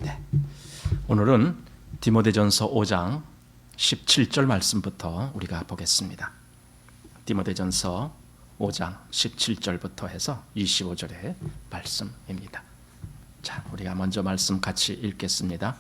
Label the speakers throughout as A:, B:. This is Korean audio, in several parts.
A: 네. 오늘은 디모데전서 5장 17절 말씀부터 우리가 보겠습니다. 디모데전서 5장 17절부터 해서 25절의 말씀입니다. 자, 우리가 먼저 말씀 같이 읽겠습니다.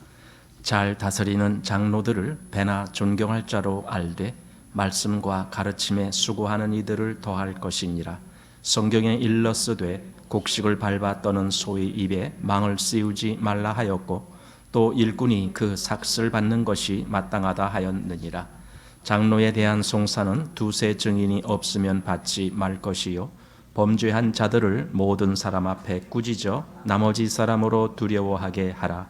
A: 잘 다스리는 장로들을 배나 존경할 자로 알되 말씀과 가르침에 수고하는 이들을 더할 것이니라. 성경에 일러스되 곡식을 밟아 떠는 소의 입에 망을 씌우지 말라 하였고 또 일꾼이 그 삭슬 받는 것이 마땅하다 하였느니라. 장로에 대한 송사는 두세 증인이 없으면 받지 말 것이요 범죄한 자들을 모든 사람 앞에 꾸짖어 나머지 사람으로 두려워하게 하라.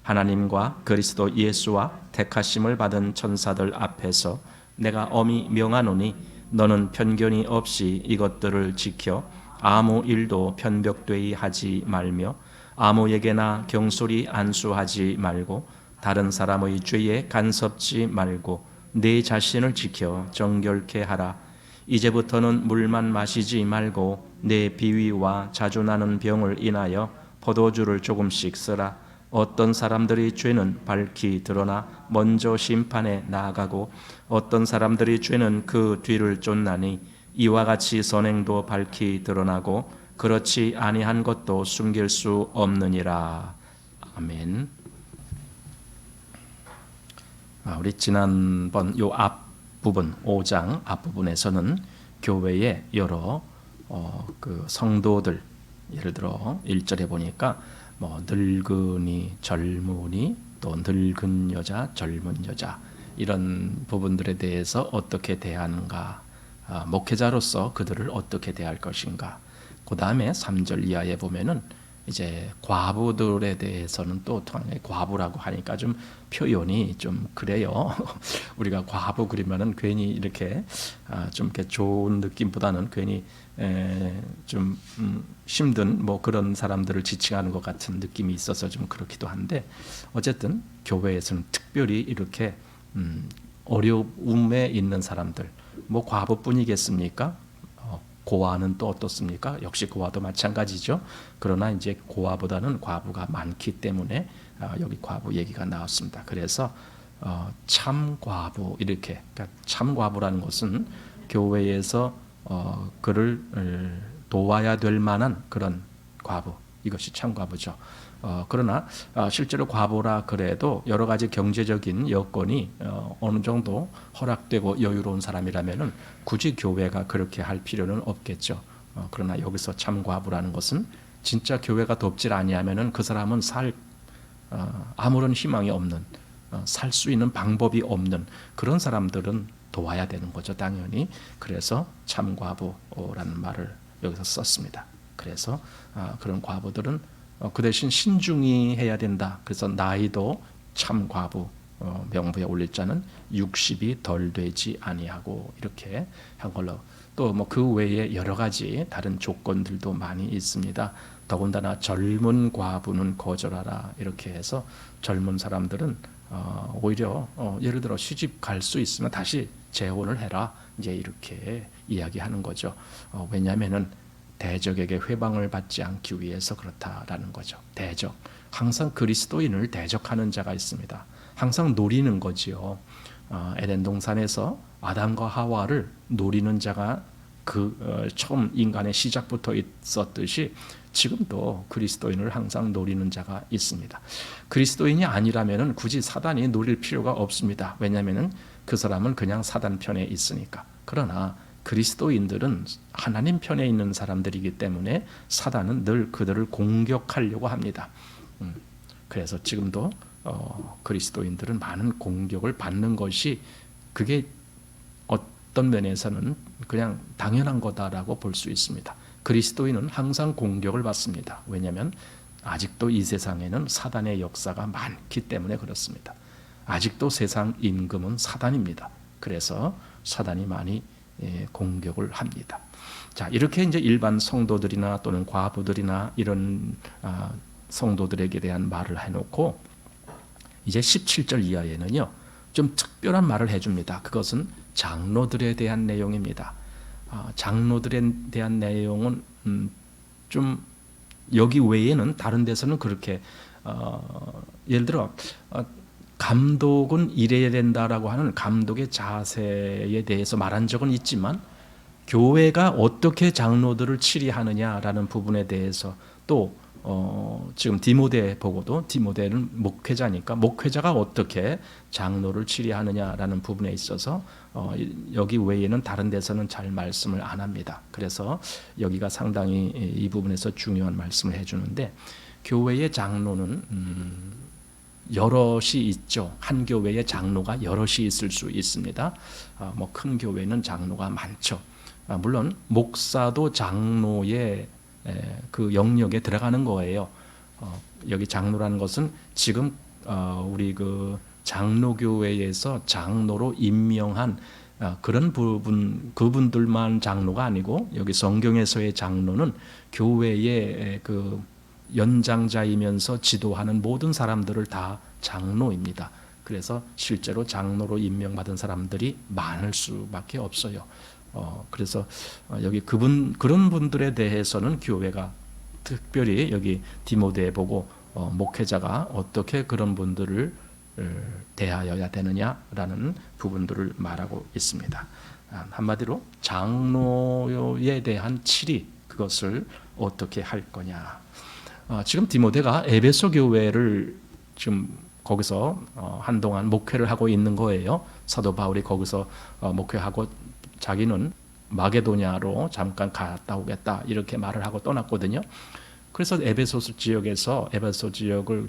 A: 하나님과 그리스도 예수와 택하심을 받은 천사들 앞에서 내가 엄히 명하노니 너는 편견이 없이 이것들을 지켜 아무 일도 편벽되이 하지 말며 아무에게나 경솔히 안수하지 말고 다른 사람의 죄에 간섭지 말고 내 자신을 지켜 정결케 하라. 이제부터는 물만 마시지 말고 내 비위와 자주 나는 병을 인하여 포도주를 조금씩 쓰라. 어떤 사람들이 죄는 밝히 드러나 먼저 심판에 나아가고 어떤 사람들이 죄는 그 뒤를 쫓나니 이와 같이 선행도 밝히 드러나고 그렇지 아니한 것도 숨길 수 없느니라. 아멘. 우리 지난번 요 앞부분 5장 앞부분에서는 교회의 여러 그 성도들, 예를 들어 1절에 보니까 뭐 늙은이, 젊은이, 또 늙은 여자, 젊은 여자 이런 부분들에 대해서 어떻게 대하는가, 목회자로서 그들을 어떻게 대할 것인가. 그 다음에 3절 이하에 보면은 이제 과부들에 대해서는 또 과부라고 하니까 좀 표현이 좀 그래요. 우리가 과부 그리면은 괜히 이렇게 좀 이렇게 좋은 느낌보다는 괜히 좀 힘든 뭐 그런 사람들을 지칭하는 것 같은 느낌이 있어서 좀 그렇기도 한데, 어쨌든 교회에서는 특별히 이렇게 어려움에 있는 사람들, 뭐 과부뿐이겠습니까? 고아는 또 어떻습니까? 역시 고아도 마찬가지죠. 그러나 이제 고아보다는 과부가 많기 때문에 여기 과부 얘기가 나왔습니다. 그래서 참 과부 이렇게, 그러니까 참 과부라는 것은 교회에서 그를 도와야 될 만한 그런 과부, 이것이 참 과부죠. 그러나 실제로 과부라 그래도 여러 가지 경제적인 여건이 어느 정도 허락되고 여유로운 사람이라면은 굳이 교회가 그렇게 할 필요는 없겠죠. 그러나 여기서 참 과부라는 것은 진짜 교회가 돕질 아니하면은 그 사람은 아무런 희망이 없는, 살 수 있는 방법이 없는 그런 사람들은 도와야 되는 거죠, 당연히. 그래서 참 과부라는 말을 여기서 썼습니다. 그래서 그런 과부들은 그 대신 신중히 해야 된다. 그래서 나이도 참 과부 명부에 올릴 자는 60이 덜 되지 아니하고 이렇게 한 걸로. 또 뭐 그 외에 여러 가지 다른 조건들도 많이 있습니다. 더군다나 젊은 과부는 거절하라 이렇게 해서 젊은 사람들은 오히려 예를 들어 시집 갈 수 있으면 다시 재혼을 해라 이제 이렇게 이야기하는 거죠. 왜냐하면은 대적에게 회방을 받지 않기 위해서 그렇다라는 거죠. 대적, 항상 그리스도인을 대적하는 자가 있습니다. 항상 노리는 거지요. 에덴 동산에서 아담과 하와를 노리는 자가 처음 인간의 시작부터 있었듯이 지금도 그리스도인을 항상 노리는 자가 있습니다. 그리스도인이 아니라면 굳이 사단이 노릴 필요가 없습니다. 왜냐하면 그 사람은 그냥 사단 편에 있으니까. 그러나 그리스도인들은 하나님 편에 있는 사람들이기 때문에 사단은 늘 그들을 공격하려고 합니다. 그래서 지금도 그리스도인들은 많은 공격을 받는 것이, 그게 어떤 면에서는 그냥 당연한 거다라고 볼 수 있습니다. 그리스도인은 항상 공격을 받습니다. 왜냐하면 아직도 이 세상에는 사단의 역사가 많기 때문에 그렇습니다. 아직도 세상 임금은 사단입니다. 그래서 사단이 많이 공격을 합니다. 자, 이렇게 이제 일반 성도들이나 또는 과부들이나 이런 성도들에게 대한 말을 해놓고 이제 17절 이하에는요 좀 특별한 말을 해줍니다. 그것은 장로들에 대한 내용입니다. 장로들에 대한 내용은 좀 여기 외에는 다른 데서는 그렇게 예를 들어 감독은 이래야 된다라고 하는 감독의 자세에 대해서 말한 적은 있지만 교회가 어떻게 장로들을 치리하느냐라는 부분에 대해서 또 지금 디모데 보고도 디모데는 목회자니까 목회자가 어떻게 장로를 치리하느냐라는 부분에 있어서 여기 외에는 다른 데서는 잘 말씀을 안 합니다. 그래서 여기가 상당히 이 부분에서 중요한 말씀을 해주는데 교회의 장로는 여럿이 있죠. 한 교회에 장로가 여럿이 있을 수 있습니다. 뭐 큰 교회는 장로가 많죠. 물론 목사도 장로의 그 영역에 들어가는 거예요. 여기 장로라는 것은 지금 우리 그 장로교회에서 장로로 임명한 그런 부분 그분들만 장로가 아니고 여기 성경에서의 장로는 교회의 그 연장자이면서 지도하는 모든 사람들을 다 장로입니다. 그래서 실제로 장로로 임명받은 사람들이 많을 수밖에 없어요. 그래서 여기 그런 분들에 대해서는 교회가 특별히 여기 디모데에 보고 목회자가 어떻게 그런 분들을 대하여야 되느냐라는 부분들을 말하고 있습니다. 한마디로 장로에 대한 치리 그것을 어떻게 할 거냐. 지금 디모데가 에베소 교회를 지금 거기서 한동안 목회를 하고 있는 거예요. 사도 바울이 거기서 목회하고 자기는 마게도냐로 잠깐 갔다 오겠다 이렇게 말을 하고 떠났거든요. 그래서 에베소 지역을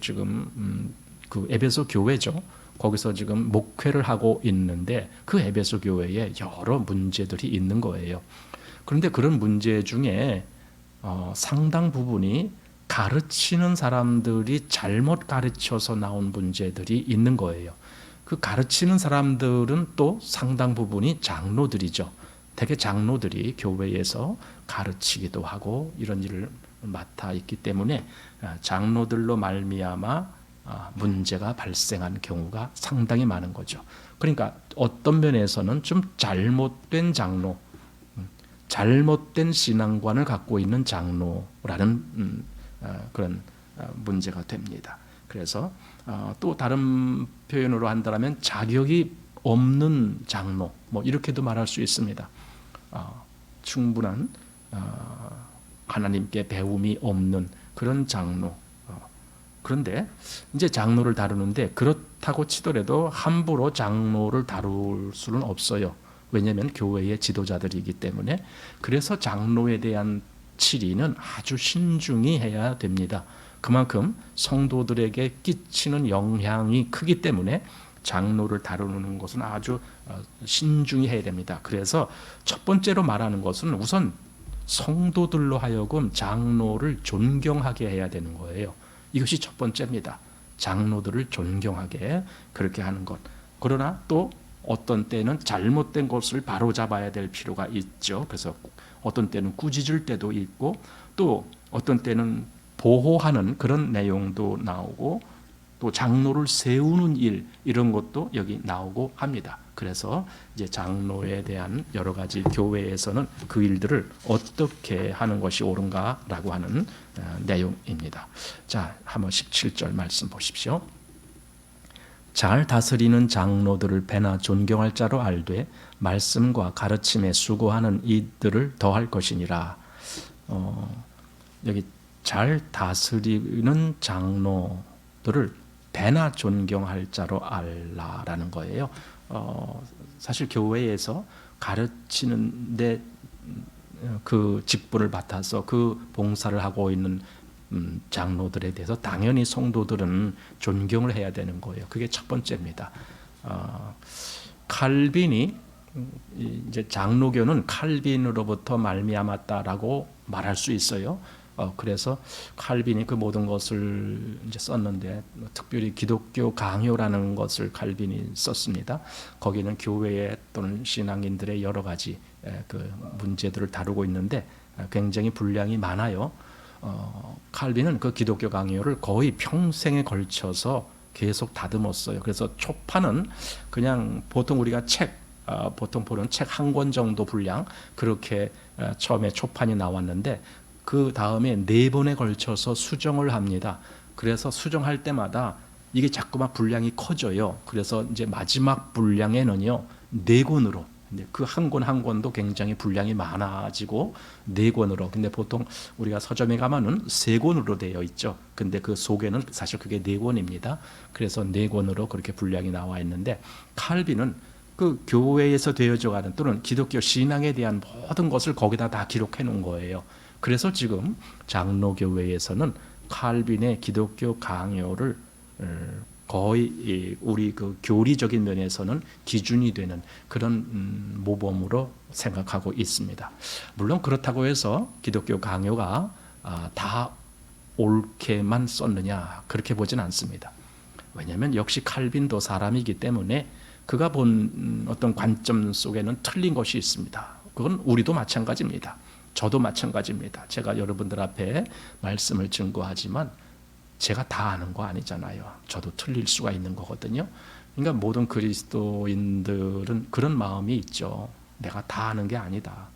A: 지금 그 에베소 교회죠. 거기서 지금 목회를 하고 있는데 그 에베소 교회에 여러 문제들이 있는 거예요. 그런데 그런 문제 중에 상당 부분이 가르치는 사람들이 잘못 가르쳐서 나온 문제들이 있는 거예요. 그 가르치는 사람들은 또 상당 부분이 장로들이죠. 대개 장로들이 교회에서 가르치기도 하고 이런 일을 맡아 있기 때문에 장로들로 말미암아 문제가 발생한 경우가 상당히 많은 거죠. 그러니까 어떤 면에서는 좀 잘못된 장로, 잘못된 신앙관을 갖고 있는 장로라는 그런 문제가 됩니다. 그래서 또 다른 표현으로 한다면 자격이 없는 장로, 뭐 이렇게도 말할 수 있습니다. 충분한 하나님께 배움이 없는 그런 장로. 그런데 이제 장로를 다루는데 그렇다고 치더라도 함부로 장로를 다룰 수는 없어요. 왜냐하면 교회의 지도자들이기 때문에. 그래서 장로에 대한 치리는 아주 신중히 해야 됩니다. 그만큼 성도들에게 끼치는 영향이 크기 때문에 장로를 다루는 것은 아주 신중히 해야 됩니다. 그래서 첫 번째로 말하는 것은 우선 성도들로 하여금 장로를 존경하게 해야 되는 거예요. 이것이 첫 번째입니다. 장로들을 존경하게 그렇게 하는 것. 그러나 또 어떤 때는 잘못된 것을 바로잡아야 될 필요가 있죠. 그래서 어떤 때는 꾸짖을 때도 있고 또 어떤 때는 보호하는 그런 내용도 나오고 또 장로를 세우는 일 이런 것도 여기 나오고 합니다. 그래서 이제 장로에 대한 여러 가지 교회에서는 그 일들을 어떻게 하는 것이 옳은가라고 하는 내용입니다. 자, 한번 17절 말씀 보십시오. 잘 다스리는 장로들을 배나 존경할 자로 알되 말씀과 가르침에 수고하는 이들을 더할 것이니라. 여기 잘 다스리는 장로들을 배나 존경할 자로 알라라는 거예요. 사실 교회에서 가르치는데 그 직분을 맡아서 그 봉사를 하고 있는 장로들에 대해서 당연히 성도들은 존경을 해야 되는 거예요. 그게 첫 번째입니다. 칼빈이 이제 장로교는 칼빈으로부터 말미암았다라고 말할 수 있어요. 그래서 칼빈이 그 모든 것을 이제 썼는데 특별히 기독교 강요라는 것을 칼빈이 썼습니다. 거기는 교회 또는 신앙인들의 여러 가지 그 문제들을 다루고 있는데 굉장히 분량이 많아요. 칼빈은 그 기독교 강요를 거의 평생에 걸쳐서 계속 다듬었어요. 그래서 초판은 그냥 보통 우리가 보통 보는 책 한 권 정도 분량 그렇게 처음에 초판이 나왔는데 그 다음에 4번에 걸쳐서 수정을 합니다. 그래서 수정할 때마다 이게 자꾸만 분량이 커져요. 그래서 이제 마지막 분량에는요, 4권으로, 그 한 권 한 권도 굉장히 분량이 많아지고 4권으로. 근데 보통 우리가 서점에 가면은 3권으로 되어 있죠. 근데 그 속에는 사실 그게 4권입니다. 그래서 4권으로 그렇게 분량이 나와 있는데, 칼빈은 그 교회에서 되어져 가는 또는 기독교 신앙에 대한 모든 것을 거기다 다 기록해 놓은 거예요. 그래서 지금 장로교회에서는 칼빈의 기독교 강요를 거의 우리 그 교리적인 면에서는 기준이 되는 그런 모범으로 생각하고 있습니다. 물론 그렇다고 해서 기독교 강요가 다 옳게만 썼느냐, 그렇게 보진 않습니다. 왜냐하면 역시 칼빈도 사람이기 때문에 그가 본 어떤 관점 속에는 틀린 것이 있습니다. 그건 우리도 마찬가지입니다. 저도 마찬가지입니다. 제가 여러분들 앞에 말씀을 증거하지만 제가 다 아는 거 아니잖아요. 저도 틀릴 수가 있는 거거든요. 그러니까 모든 그리스도인들은 그런 마음이 있죠. 내가 다 아는 게 아니다.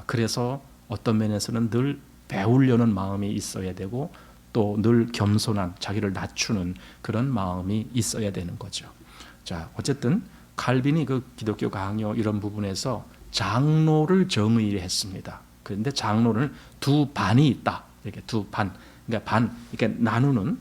A: 그래서 어떤 면에서는 늘 배우려는 마음이 있어야 되고, 또 늘 겸손한, 자기를 낮추는 그런 마음이 있어야 되는 거죠. 자, 어쨌든 칼빈이 그 기독교 강요 이런 부분에서 장로를 정의했습니다. 그런데 장로는 두 반이 있다. 이렇게 두 반. 그러니까 이렇게 나누는,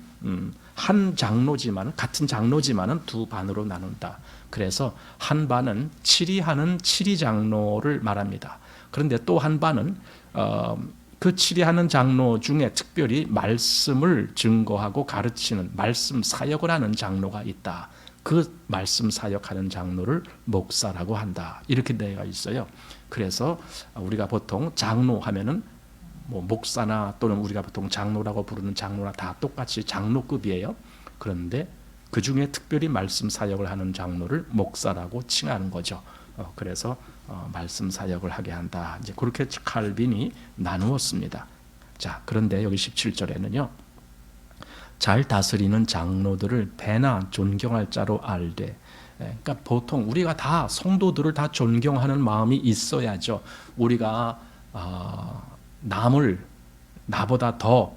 A: 한 장로지만, 같은 장로지만은 두 반으로 나눈다. 그래서 한 반은 치리하는 치리 장로를 말합니다. 그런데 또 한 반은 그 치리하는 장로 중에 특별히 말씀을 증거하고 가르치는 말씀 사역을 하는 장로가 있다. 그 말씀 사역하는 장로를 목사라고 한다. 이렇게 되어 있어요. 그래서 우리가 보통 장로 하면은 뭐 목사나 또는 우리가 보통 장로라고 부르는 장로나 다 똑같이 장로급이에요. 그런데 그 중에 특별히 말씀 사역을 하는 장로를 목사라고 칭하는 거죠. 그래서 말씀 사역을 하게 한다. 이제 그렇게 칼빈이 나누었습니다. 자, 그런데 여기 17절에는요. 잘 다스리는 장로들을 배나 존경할 자로 알되. 그러니까 보통 우리가 다 성도들을 다 존경하는 마음이 있어야죠. 우리가 남을 나보다 더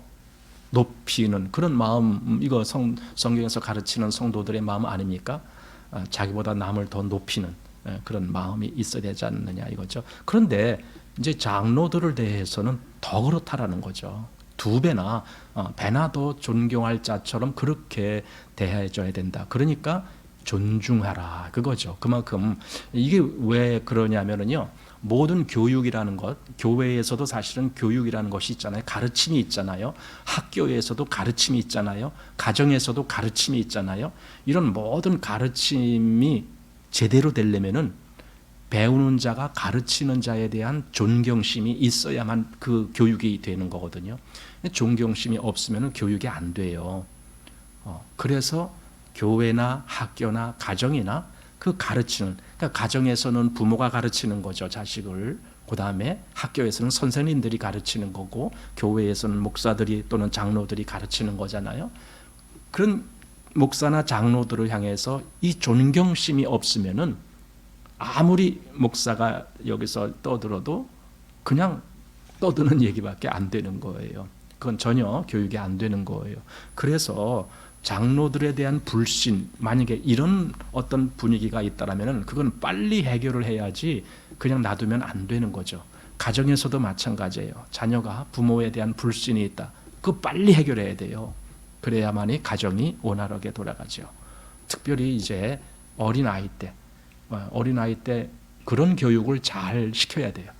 A: 높이는 그런 마음, 이거 성경에서 가르치는 성도들의 마음 아닙니까? 자기보다 남을 더 높이는 그런 마음이 있어야 되지 않느냐 이거죠. 그런데 이제 장로들을 대해서는 더 그렇다라는 거죠. 2배나 배나 더 존경할 자처럼 그렇게 대해줘야 된다. 그러니까 존중하라 그거죠. 그만큼 이게 왜 그러냐면은요. 모든 교육이라는 것, 교회에서도 사실은 교육이라는 것이 있잖아요. 가르침이 있잖아요. 학교에서도 가르침이 있잖아요. 가정에서도 가르침이 있잖아요. 이런 모든 가르침이 제대로 되려면은 배우는 자가 가르치는 자에 대한 존경심이 있어야만 그 교육이 되는 거거든요. 존경심이 없으면 교육이 안 돼요. 그래서 교회나 학교나 가정이나 그 가르치는, 그러니까 가정에서는 부모가 가르치는 거죠, 자식을. 그 다음에 학교에서는 선생님들이 가르치는 거고, 교회에서는 목사들이 또는 장로들이 가르치는 거잖아요. 그런 목사나 장로들을 향해서 이 존경심이 없으면은 아무리 목사가 여기서 떠들어도 그냥 떠드는 얘기밖에 안 되는 거예요. 그건 전혀 교육이 안 되는 거예요. 그래서 장로들에 대한 불신, 만약에 이런 어떤 분위기가 있다라면 그건 빨리 해결을 해야지 그냥 놔두면 안 되는 거죠. 가정에서도 마찬가지예요. 자녀가 부모에 대한 불신이 있다. 그거 빨리 해결해야 돼요. 그래야만이 가정이 원활하게 돌아가죠. 특별히 이제 어린아이 때 그런 교육을 잘 시켜야 돼요.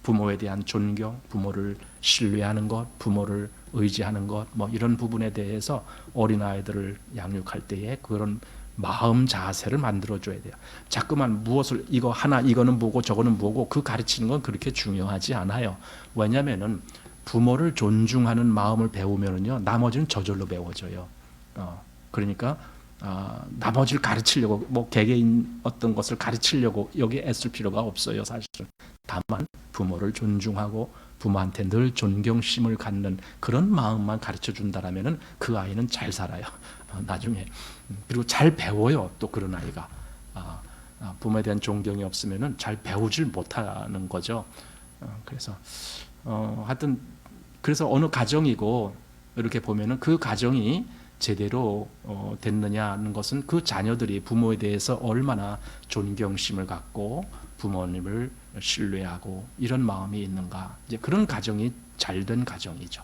A: 부모에 대한 존경, 부모를 신뢰하는 것, 부모를 의지하는 것, 뭐 이런 부분에 대해서 어린아이들을 양육할 때에 그런 마음 자세를 만들어줘야 돼요. 자꾸만 무엇을 이거 하나, 이거는 뭐고 저거는 뭐고 그 가르치는 건 그렇게 중요하지 않아요. 왜냐하면은 부모를 존중하는 마음을 배우면은요, 나머지는 저절로 배워져요. 그러니까 나머지를 가르치려고 뭐 개개인 어떤 것을 가르치려고 여기 애쓸 필요가 없어요, 사실은. 다만 부모를 존중하고 부모한테 늘 존경심을 갖는 그런 마음만 가르쳐 준다라면은 그 아이는 잘 살아요. 나중에. 그리고 잘 배워요. 또 그런 아이가 부모에 대한 존경이 없으면은 잘 배우질 못하는 거죠. 그래서 하여튼 그래서 어느 가정이고 이렇게 보면은 그 가정이 제대로 됐느냐는 것은 그 자녀들이 부모에 대해서 얼마나 존경심을 갖고 부모님을 신뢰하고 이런 마음이 있는가, 이제 그런 가정이 잘된 가정이죠.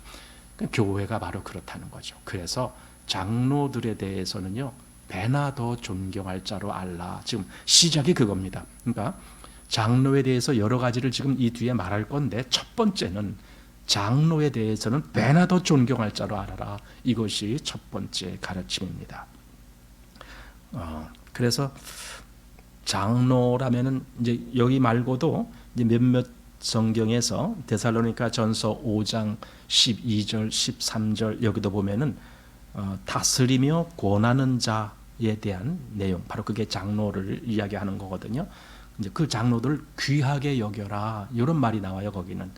A: 교회가 바로 그렇다는 거죠. 그래서 장로들에 대해서는요, 배나 더 존경할 자로 알라. 지금 시작이 그겁니다. 그러니까 장로에 대해서 여러 가지를 지금 이 뒤에 말할 건데, 첫 번째는 장로에 대해서는 배나 더 존경할 자로 알아라. 이것이 첫 번째 가르침입니다. 그래서 장로라면은 이제 여기 말고도 이제 몇몇 성경에서 데살로니가 전서 5장 12절 13절 여기도 보면은 다스리며 권하는 자에 대한 내용, 바로 그게 장로를 이야기하는 거거든요. 이제 그 장로들을 귀하게 여겨라, 이런 말이 나와요. 거기는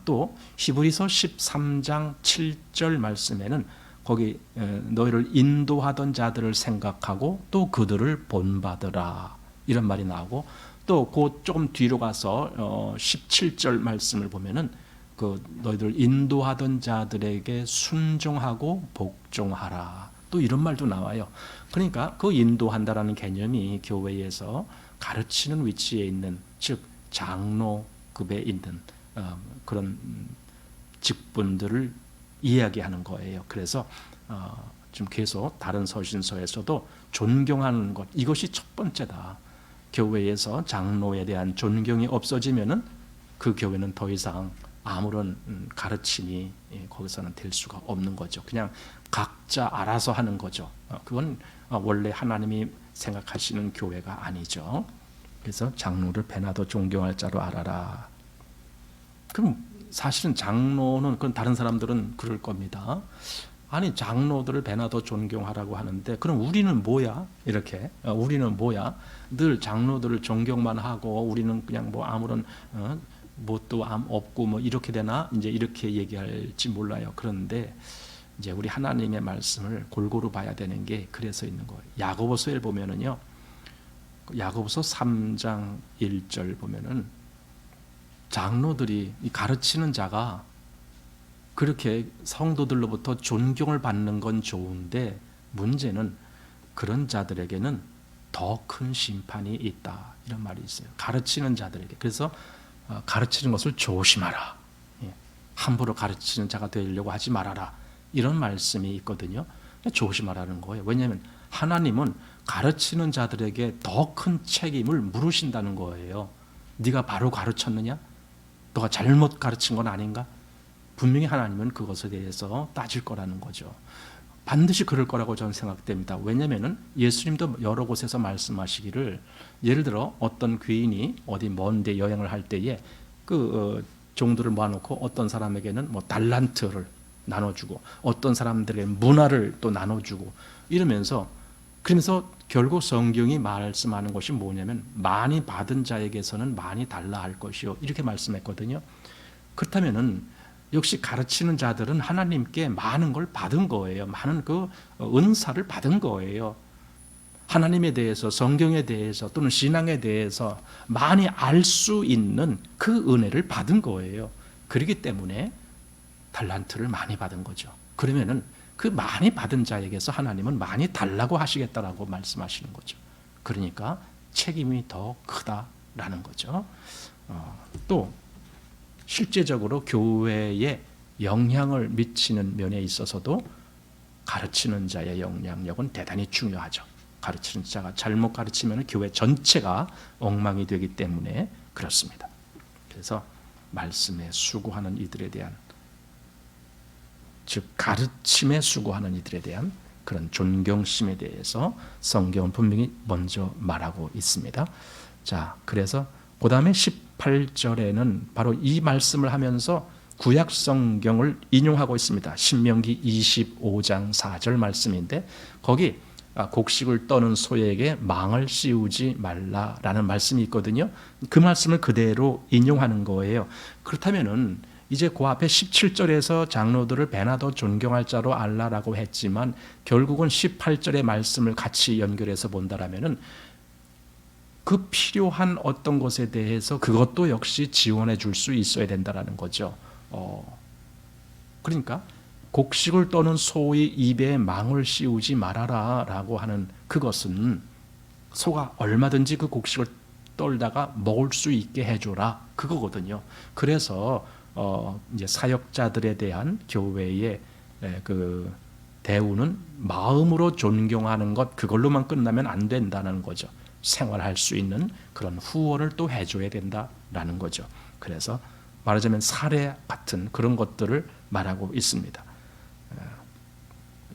A: 또 히브리서 13장 7절 말씀에는 거기 너희를 인도하던 자들을 생각하고 또 그들을 본받으라, 이런 말이 나오고, 또 그 조금 뒤로 가서 17절 말씀을 보면은 그 너희들 인도하던 자들에게 순종하고 복종하라, 또 이런 말도 나와요. 그러니까 그 인도한다라는 개념이 교회에서 가르치는 위치에 있는, 즉 장로급에 있는 그런 직분들을 이야기하는 거예요. 그래서 지금 계속 다른 서신서에서도 존경하는 것, 이것이 첫 번째다. 교회에서 장로에 대한 존경이 없어지면은 그 교회는 더 이상 아무런 가르침이 거기서는 될 수가 없는 거죠. 그냥 각자 알아서 하는 거죠. 그건 원래 하나님이 생각하시는 교회가 아니죠. 그래서 장로를 배나 더 존경할 자로 알아라. 그럼 사실은 장로는, 그건 다른 사람들은 그럴 겁니다. 아니, 장로들을 배나 더 존경하라고 하는데 그럼 우리는 뭐야? 이렇게 우리는 뭐야? 늘 장로들을 존경만 하고 우리는 그냥 뭐 아무런 뭣도 없고 뭐 이렇게 되나? 이제 이렇게 얘기할지 몰라요. 그런데 이제 우리 하나님의 말씀을 골고루 봐야 되는 게 그래서 있는 거예요. 야고보서에 보면은요, 야고보서 3장 1절 보면은 장로들이, 가르치는 자가 그렇게 성도들로부터 존경을 받는 건 좋은데, 문제는 그런 자들에게는 더 큰 심판이 있다, 이런 말이 있어요. 가르치는 자들에게. 그래서 가르치는 것을 조심하라, 함부로 가르치는 자가 되려고 하지 말아라, 이런 말씀이 있거든요. 조심하라는 거예요. 왜냐하면 하나님은 가르치는 자들에게 더 큰 책임을 물으신다는 거예요. 네가 바로 가르쳤느냐? 너가 잘못 가르친 건 아닌가? 분명히 하나님은 그것에 대해서 따질 거라는 거죠. 반드시 그럴 거라고 저는 생각됩니다. 왜냐하면 예수님도 여러 곳에서 말씀하시기를, 예를 들어 어떤 귀인이 어디 먼데 여행을 할 때에 그 종들을 모아놓고 어떤 사람에게는 뭐 달란트를 나눠주고 어떤 사람들에게 문화를 또 나눠주고 이러면서, 그러면서 결국 성경이 말씀하는 것이 뭐냐면 많이 받은 자에게서는 많이 달라 할 것이요, 이렇게 말씀했거든요. 그렇다면은 역시 가르치는 자들은 하나님께 많은 걸 받은 거예요. 많은 그 은사를 받은 거예요. 하나님에 대해서, 성경에 대해서 또는 신앙에 대해서 많이 알 수 있는 그 은혜를 받은 거예요. 그렇기 때문에 달란트를 많이 받은 거죠. 그러면은 그 많이 받은 자에게서 하나님은 많이 달라고 하시겠다라고 말씀하시는 거죠. 그러니까 책임이 더 크다라는 거죠. 또 실제적으로 교회에 영향을 미치는 면에 있어서도 가르치는 자의 영향력은 대단히 중요하죠. 가르치는 자가 잘못 가르치면 교회 전체가 엉망이 되기 때문에 그렇습니다. 그래서 말씀에 수고하는 이들에 대한, 즉 가르침에 수고하는 이들에 대한 그런 존경심에 대해서 성경은 분명히 먼저 말하고 있습니다. 자, 그래서 그 다음에 18절에는 바로 이 말씀을 하면서 구약 성경을 인용하고 있습니다. 신명기 25장 4절 말씀인데, 거기 곡식을 떠는 소에게 망을 씌우지 말라라는 말씀이 있거든요. 그 말씀을 그대로 인용하는 거예요. 그렇다면은 이제 그 앞에 17절에서 장로들을 배나 더 존경할 자로 알라라고 했지만 결국은 18절의 말씀을 같이 연결해서 본다라면은 그 필요한 어떤 것에 대해서 그것도 역시 지원해 줄 수 있어야 된다라는 거죠. 그러니까 곡식을 떠는 소의 입에 망을 씌우지 말아라라고 하는 그것은 소가 얼마든지 그 곡식을 떨다가 먹을 수 있게 해줘라 그거거든요. 그래서 이제 사역자들에 대한 교회의 그 대우는 마음으로 존경하는 것 그걸로만 끝나면 안 된다는 거죠. 생활할 수 있는 그런 후원을 또 해줘야 된다라는 거죠. 그래서 말하자면 사례 같은 그런 것들을 말하고 있습니다.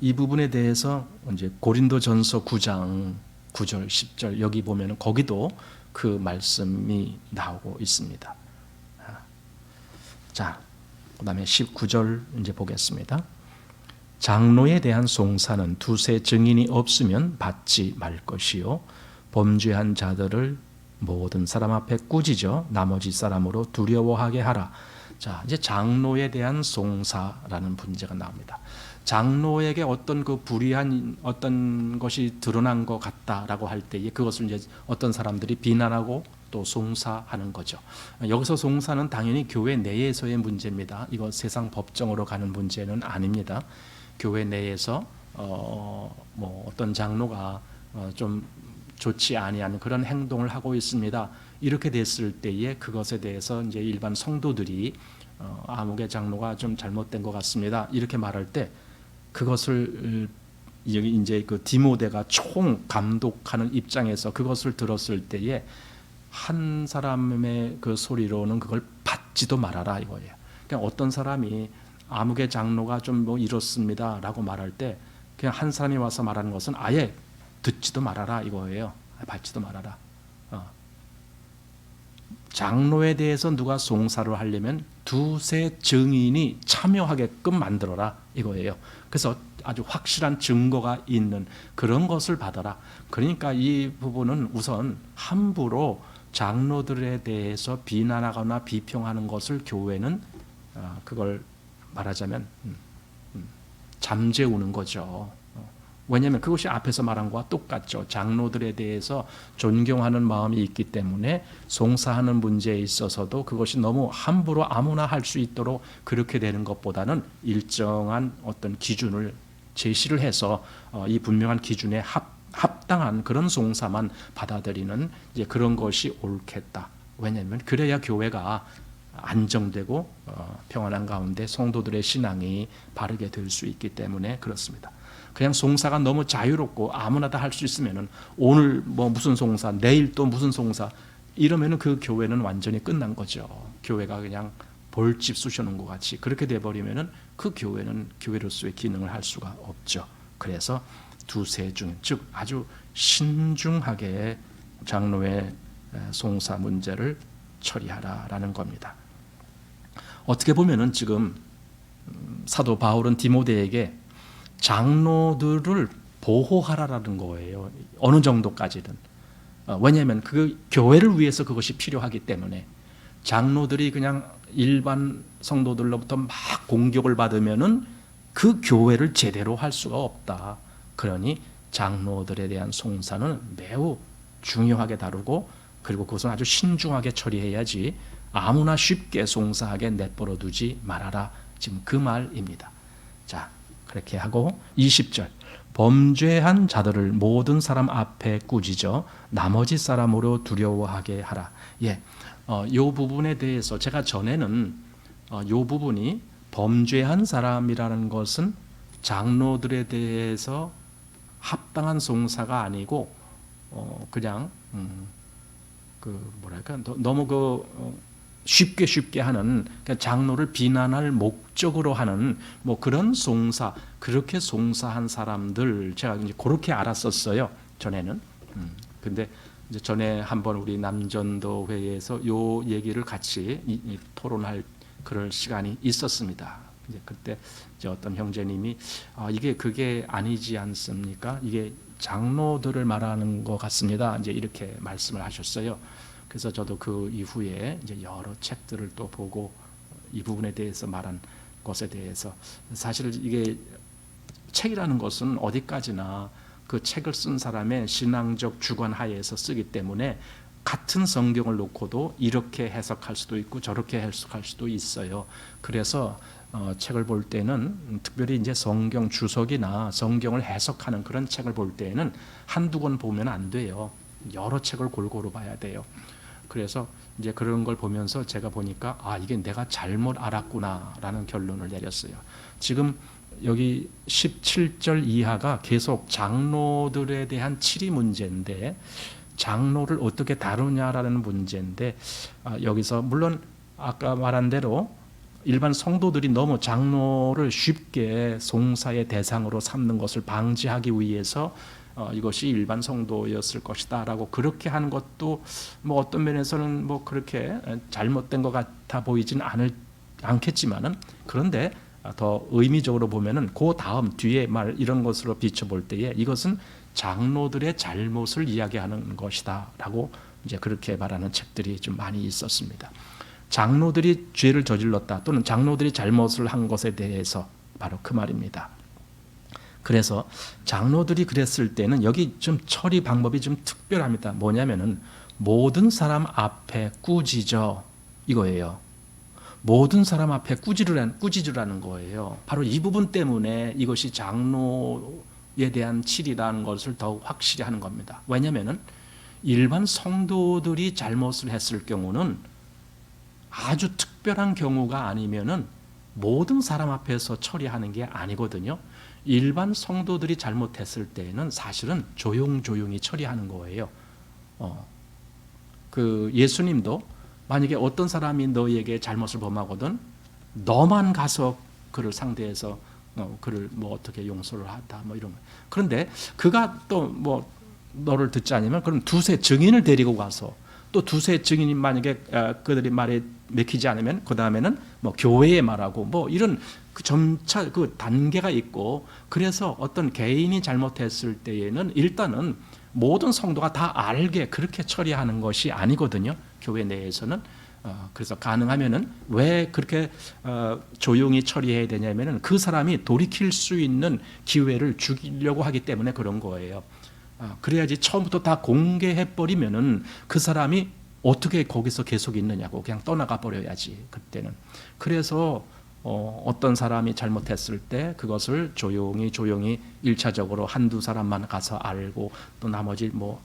A: 이 부분에 대해서 이제 고린도전서 9장 9절 10절 여기 보면은 거기도 그 말씀이 나오고 있습니다. 자, 그다음에 19절 이제 보겠습니다. 장로에 대한 송사는 두세 증인이 없으면 받지 말 것이요 범죄한 자들을 모든 사람 앞에 꾸짖어 나머지 사람으로 두려워하게 하라. 자, 이제 장로에 대한 송사라는 문제가 나옵니다. 장로에게 어떤 그 불의한 어떤 것이 드러난 것 같다라고 할 때에 그것을 이제 어떤 사람들이 비난하고 또 송사하는 거죠. 여기서 송사는 당연히 교회 내에서의 문제입니다. 이거 세상 법정으로 가는 문제는 아닙니다. 교회 내에서 뭐 어떤 장로가 좀 좋지 아니한 그런 행동을 하고 있습니다. 이렇게 됐을 때에 그것에 대해서 이제 일반 성도들이 아무개 장로가 좀 잘못된 것 같습니다. 이렇게 말할 때 그것을 여기 이제 그 디모데가 총 감독하는 입장에서 그것을 들었을 때에 한 사람의 그 소리로는 그걸 받지도 말아라 이거예요. 그냥 어떤 사람이 아무개 장로가 좀 뭐 이렇습니다라고 말할 때 그냥 한 사람이 와서 말하는 것은 아예 듣지도 말아라 이거예요. 받지도 말아라. 장로에 대해서 누가 송사를 하려면 두세 증인이 참여하게끔 만들어라 이거예요. 그래서 아주 확실한 증거가 있는 그런 것을 받아라. 그러니까 이 부분은 우선 함부로 장로들에 대해서 비난하거나 비평하는 것을 교회는 그걸 말하자면 잠재우는 거죠. 왜냐하면 그것이 앞에서 말한 것과 똑같죠. 장로들에 대해서 존경하는 마음이 있기 때문에 송사하는 문제에 있어서도 그것이 너무 함부로 아무나 할 수 있도록 그렇게 되는 것보다는 일정한 어떤 기준을 제시를 해서 이 분명한 기준에 합당한 그런 송사만 받아들이는 이제 그런 것이 옳겠다. 왜냐하면 그래야 교회가 안정되고 평안한 가운데 성도들의 신앙이 바르게 될 수 있기 때문에 그렇습니다. 그냥 송사가 너무 자유롭고 아무나 다 할 수 있으면은 오늘 뭐 무슨 송사, 내일 또 무슨 송사 이러면은 그 교회는 완전히 끝난 거죠. 교회가 그냥 벌집 쑤셔놓은 것 같이 그렇게 돼버리면은 그 교회는 교회로서의 기능을 할 수가 없죠. 그래서 두세 증인, 즉 아주 신중하게 장로의 송사 문제를 처리하라라는 겁니다. 어떻게 보면은 지금 사도 바울은 디모데에게 장로들을 보호하라라는 거예요. 어느 정도까지는. 왜냐하면 그 교회를 위해서 그것이 필요하기 때문에 장로들이 그냥 일반 성도들로부터 막 공격을 받으면은 그 교회를 제대로 할 수가 없다. 그러니 장로들에 대한 송사는 매우 중요하게 다루고 그리고 그것은 아주 신중하게 처리해야지 아무나 쉽게 송사하게 내버려 두지 말아라. 지금 그 말입니다. 자, 그렇게 하고 20절 범죄한 자들을 모든 사람 앞에 꾸짖어 나머지 사람으로 두려워하게 하라. 예, 이 부분에 대해서 제가 전에는 이 부분이 범죄한 사람이라는 것은 장로들에 대해서 합당한 송사가 아니고 그냥 그 뭐랄까 너무 쉽게 하는 그러니까 장로를 비난할 목적으로 하는 뭐 그런 송사 그렇게 송사한 사람들 제가 이제 그렇게 알았었어요 전에는. 근데 이제 전에 한번 우리 남전도 회의에서 요 얘기를 같이 토론할 그럴 시간이 있었습니다. 이제 그때 이제 어떤 형제님이 이게 그게 아니지 않습니까? 이게 장로들을 말하는 것 같습니다. 이제 이렇게 말씀을 하셨어요. 그래서 저도 그 이후에 이제 여러 책들을 또 보고 이 부분에 대해서 말한 것에 대해서 사실 이게 책이라는 것은 어디까지나 그 책을 쓴 사람의 신앙적 주관 하에서 쓰기 때문에 같은 성경을 놓고도 이렇게 해석할 수도 있고 저렇게 해석할 수도 있어요. 그래서 책을 볼 때는 특별히 이제 성경 주석이나 성경을 해석하는 그런 책을 볼 때에는 한두 권 보면 안 돼요. 여러 책을 골고루 봐야 돼요. 그래서 이제 그런 걸 보면서 제가 보니까 이게 내가 잘못 알았구나라는 결론을 내렸어요. 지금 여기 17절 이하가 계속 장로들에 대한 치리 문제인데 장로를 어떻게 다루냐라는 문제인데 여기서 물론 아까 말한 대로 일반 성도들이 너무 장로를 쉽게 송사의 대상으로 삼는 것을 방지하기 위해서 이것이 일반 성도였을 것이다라고 그렇게 하는 것도 뭐 어떤 면에서는 뭐 그렇게 잘못된 것 같아 보이진 않겠지만은 그런데 더 의미적으로 보면은 그 다음 뒤에 말 이런 것으로 비춰볼 때에 이것은 장로들의 잘못을 이야기하는 것이다라고 이제 그렇게 말하는 책들이 좀 많이 있었습니다. 장로들이 죄를 저질렀다 또는 장로들이 잘못을 한 것에 대해서 바로 그 말입니다. 그래서 장로들이 그랬을 때는 여기 좀 처리 방법이 좀 특별합니다. 뭐냐면은 모든 사람 앞에 꾸짖어 이거예요. 모든 사람 앞에 꾸짖으라는 거예요. 바로 이 부분 때문에 이것이 장로에 대한 치리라는 것을 더욱 확실히 하는 겁니다. 왜냐면은 일반 성도들이 잘못을 했을 경우는 아주 특별한 경우가 아니면은 모든 사람 앞에서 처리하는 게 아니거든요. 일반 성도들이 잘못했을 때는 사실은 조용조용히 처리하는 거예요. 그 예수님도 만약에 어떤 사람이 너희에게 잘못을 범하거든 너만 가서 그를 상대해서 그를 뭐 어떻게 용서를 하다 뭐 이런 거. 그런데 그가 또 뭐 너를 듣지 않으면 그럼 두세 증인을 데리고 가서 또 두세 증인이 만약에 그들이 말에 맥히지 않으면 그 다음에는 뭐 교회에 말하고 뭐 이런 그 점차 그 단계가 있고 그래서 어떤 개인이 잘못했을 때에는 일단은 모든 성도가 다 알게 그렇게 처리하는 것이 아니거든요. 교회 내에서는 그래서 가능하면은 왜 그렇게 조용히 처리해야 되냐면은 그 사람이 돌이킬 수 있는 기회를 주려고 하기 때문에 그런 거예요. 그래야지 처음부터 다 공개해 버리면은 그 사람이 어떻게 거기서 계속 있느냐고 그냥 떠나가 버려야지 그때는. 그래서 어떤 사람이 잘못했을 때 그것을 조용히 1차적으로 한두 사람만 가서 알고 또 나머지 뭐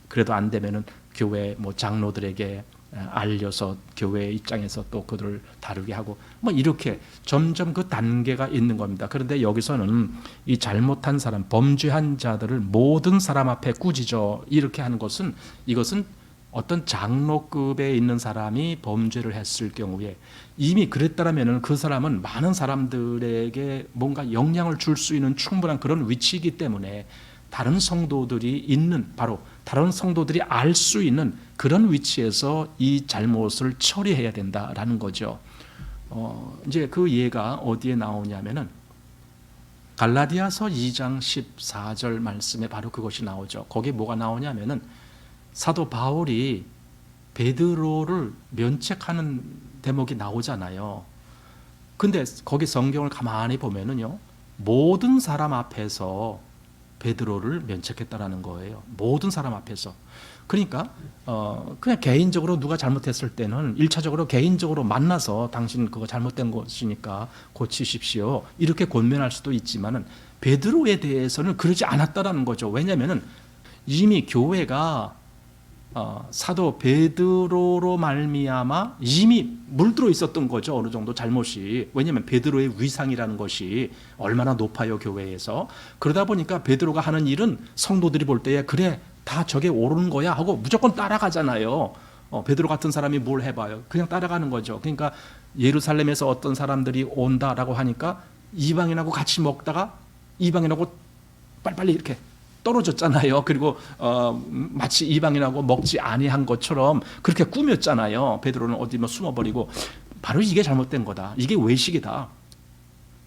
A: 그래도 안 되면은 교회 뭐 장로들에게 알려서 교회 입장에서 또 그들을 다루게 하고 뭐 이렇게 점점 그 단계가 있는 겁니다. 그런데 여기서는 이 잘못한 사람, 범죄한 자들을 모든 사람 앞에 꾸짖어 이렇게 하는 것은 이것은 어떤 장로급에 있는 사람이 범죄를 했을 경우에 이미 그랬다라면 그 사람은 많은 사람들에게 뭔가 영향을 줄 수 있는 충분한 그런 위치이기 때문에 다른 성도들이 있는 바로 다른 성도들이 알 수 있는 그런 위치에서 이 잘못을 처리해야 된다라는 거죠. 이제 그 예가 어디에 나오냐면은 갈라디아서 2장 14절 말씀에 바로 그것이 나오죠. 거기에 뭐가 나오냐면은 사도 바울이 베드로를 면책하는 대목이 나오잖아요. 근데 거기 성경을 가만히 보면은요, 모든 사람 앞에서 베드로를 면책했다라는 거예요. 모든 사람 앞에서. 그러니까 그냥 개인적으로 누가 잘못했을 때는 1차적으로 개인적으로 만나서 당신 그거 잘못된 것이니까 고치십시오. 이렇게 권면할 수도 있지만은 베드로에 대해서는 그러지 않았다라는 거죠. 왜냐하면은 이미 교회가 사도 베드로로 말미암아 이미 물들어 있었던 거죠. 어느 정도 잘못이. 왜냐하면 베드로의 위상이라는 것이 얼마나 높아요, 교회에서. 그러다 보니까 베드로가 하는 일은 성도들이 볼 때에 그래 다 저게 옳은 거야 하고 무조건 따라가잖아요. 베드로 같은 사람이 뭘 해봐요. 그냥 따라가는 거죠. 그러니까 예루살렘에서 어떤 사람들이 온다라고 하니까 이방인하고 같이 먹다가 이방인하고 빨리빨리 이렇게 떨어졌잖아요. 그리고 마치 이방인하고 먹지 아니한 것처럼 그렇게 꾸몄잖아요. 베드로는 어디 뭐 숨어버리고. 바로 이게 잘못된 거다. 이게 외식이다.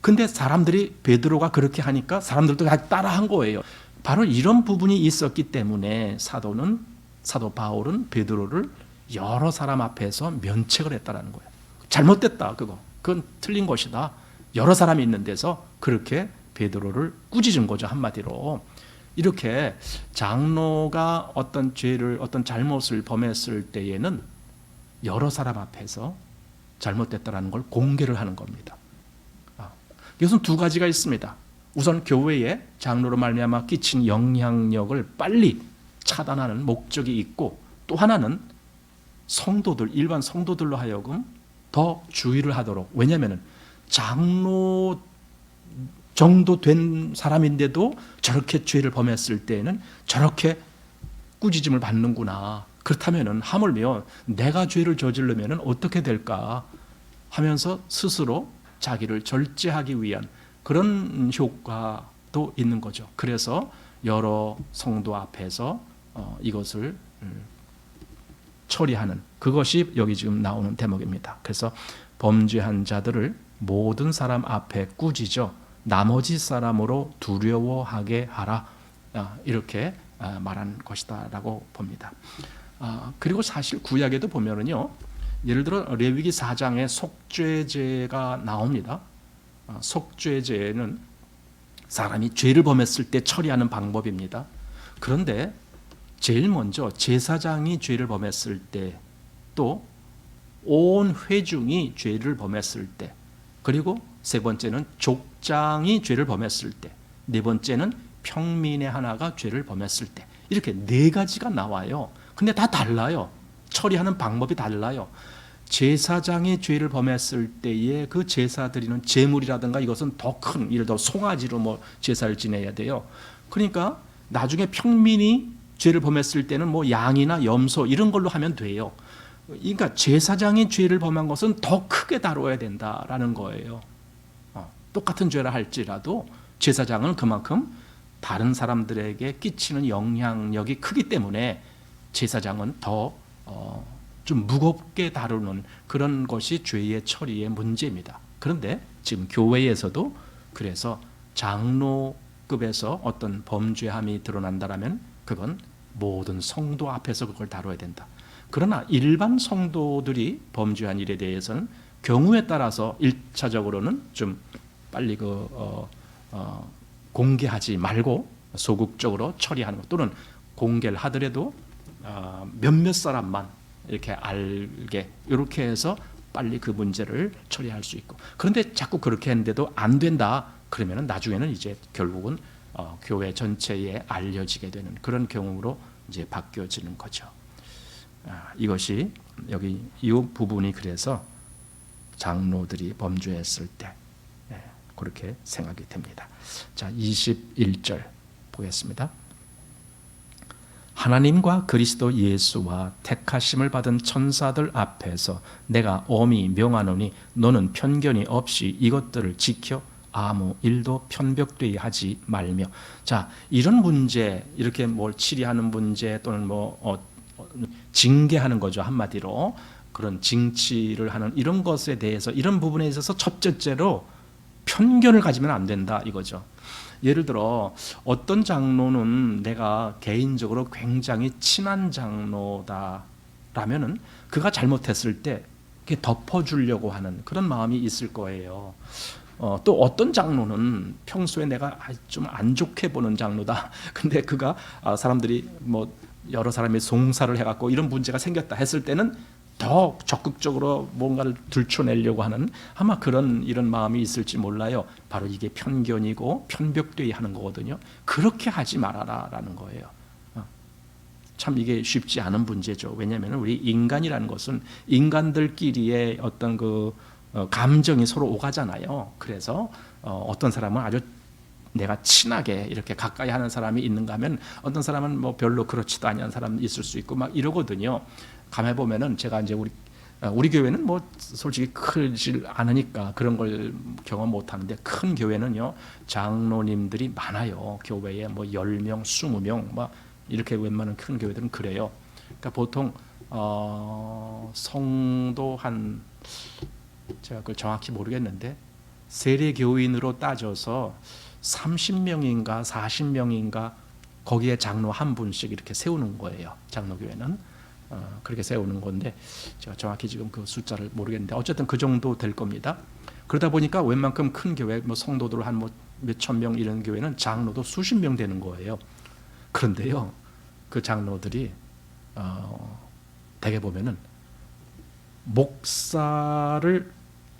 A: 근데 사람들이 베드로가 그렇게 하니까 사람들도 다 따라한 거예요. 바로 이런 부분이 있었기 때문에 사도 바울은 베드로를 여러 사람 앞에서 면책을 했다라는 거예요. 잘못됐다. 그건 틀린 것이다. 여러 사람이 있는 데서 그렇게 베드로를 꾸짖은 거죠. 한마디로. 이렇게 장로가 어떤 죄를 어떤 잘못을 범했을 때에는 여러 사람 앞에서 잘못됐다라는 걸 공개를 하는 겁니다. 이것은 두 가지가 있습니다. 우선 교회에 장로로 말미암아 끼친 영향력을 빨리 차단하는 목적이 있고, 또 하나는 성도들, 일반 성도들로 하여금 더 주의를 하도록. 왜냐하면 장로 정도 된 사람인데도 저렇게 죄를 범했을 때에는 저렇게 꾸짖음을 받는구나. 그렇다면 하물며 내가 죄를 저지르면 어떻게 될까 하면서 스스로 자기를 절제하기 위한 그런 효과도 있는 거죠. 그래서 여러 성도 앞에서 이것을 처리하는, 그것이 여기 지금 나오는 대목입니다. 그래서 범죄한 자들을 모든 사람 앞에 꾸짖어 나머지 사람으로 두려워하게 하라, 이렇게 말한 것이다 라고 봅니다. 그리고 사실 구약에도 보면은요, 예를 들어 레위기 4장에 속죄제가 나옵니다. 속죄제는 사람이 죄를 범했을 때 처리하는 방법입니다. 그런데 제일 먼저 제사장이 죄를 범했을 때, 또 온 회중이 죄를 범했을 때, 그리고 세 번째는 족장이 죄를 범했을 때, 네 번째는 평민의 하나가 죄를 범했을 때, 이렇게 네 가지가 나와요. 근데 다 달라요. 처리하는 방법이 달라요. 제사장이 죄를 범했을 때에 그 제사 드리는 제물이라든가 이것은 더 큰, 예를 들어 송아지로 뭐 제사를 지내야 돼요. 그러니까 나중에 평민이 죄를 범했을 때는 뭐 양이나 염소 이런 걸로 하면 돼요. 그러니까 제사장이 죄를 범한 것은 더 크게 다뤄야 된다라는 거예요. 똑같은 죄라 할지라도 제사장은 그만큼 다른 사람들에게 끼치는 영향력이 크기 때문에 제사장은 더 좀 무겁게 다루는 그런 것이 죄의 처리의 문제입니다. 그런데 지금 교회에서도 그래서 장로급에서 어떤 범죄함이 드러난다라면 그건 모든 성도 앞에서 그걸 다뤄야 된다. 그러나 일반 성도들이 범죄한 일에 대해서는 경우에 따라서 1차적으로는 좀 빨리 공개하지 말고 소극적으로 처리하는 것, 또는 공개를 하더라도 몇몇 사람만 이렇게 알게, 이렇게 해서 빨리 그 문제를 처리할 수 있고. 그런데 자꾸 그렇게 했는데도 안 된다 그러면 나중에는 이제 결국은 교회 전체에 알려지게 되는 그런 경우로 이제 바뀌어지는 거죠. 이것이 여기 이 부분이 그래서 장로들이 범죄했을 때 그렇게 생각이 됩니다. 자, 21절 보겠습니다. 하나님과 그리스도 예수와 택하심을 받은 천사들 앞에서 내가 엄히 명하노니 너는 편견이 없이 이것들을 지켜 아무 일도 편벽되이 하지 말며. 자, 이런 문제, 이렇게 뭘 치리하는 문제 또는 징계하는 거죠. 한마디로 그런 징치를 하는 이런 것에 대해서, 이런 부분에 있어서 첫째로 편견을 가지면 안 된다 이거죠. 예를 들어 어떤 장로는 내가 개인적으로 굉장히 친한 장로다라면은 그가 잘못했을 때 이렇게 덮어주려고 하는 그런 마음이 있을 거예요. 또 어떤 장로는 평소에 내가 좀 안 좋게 보는 장로다. 근데 그가 사람들이 뭐 여러 사람이 송사를 해갖고 이런 문제가 생겼다 했을 때는 더 적극적으로 뭔가를 들춰내려고 하는 아마 이런 마음이 있을지 몰라요. 바로 이게 편견이고 편벽되이 하는 거거든요. 그렇게 하지 말아라라는 거예요. 참 이게 쉽지 않은 문제죠. 왜냐하면 우리 인간이라는 것은 인간들끼리의 어떤 감정이 서로 오가잖아요. 그래서 어떤 사람은 아주 내가 친하게 이렇게 가까이 하는 사람이 있는가 하면 어떤 사람은 뭐 별로 그렇지도 않은 사람이 있을 수 있고 막 이러거든요. 가만 보면은 제가 이제 우리 교회는 뭐 솔직히 크질 않으니까 그런 걸 경험 못 하는데, 큰 교회는요 장로님들이 많아요. 교회에 뭐 10명, 20명 막 이렇게 웬만한 큰 교회들은 그래요. 그러니까 보통 성도 제가 그걸 정확히 모르겠는데 세례 교인으로 따져서 30명인가 40명인가 거기에 장로 한 분씩 이렇게 세우는 거예요. 장로교회는 그렇게 세우는 건데 제가 정확히 지금 그 숫자를 모르겠는데 어쨌든 그 정도 될 겁니다. 그러다 보니까 웬만큼 큰 교회 뭐 성도들 한 뭐 몇천 명 이런 교회는 장로도 수십 명 되는 거예요. 그런데요 그 장로들이 대개 보면은 목사를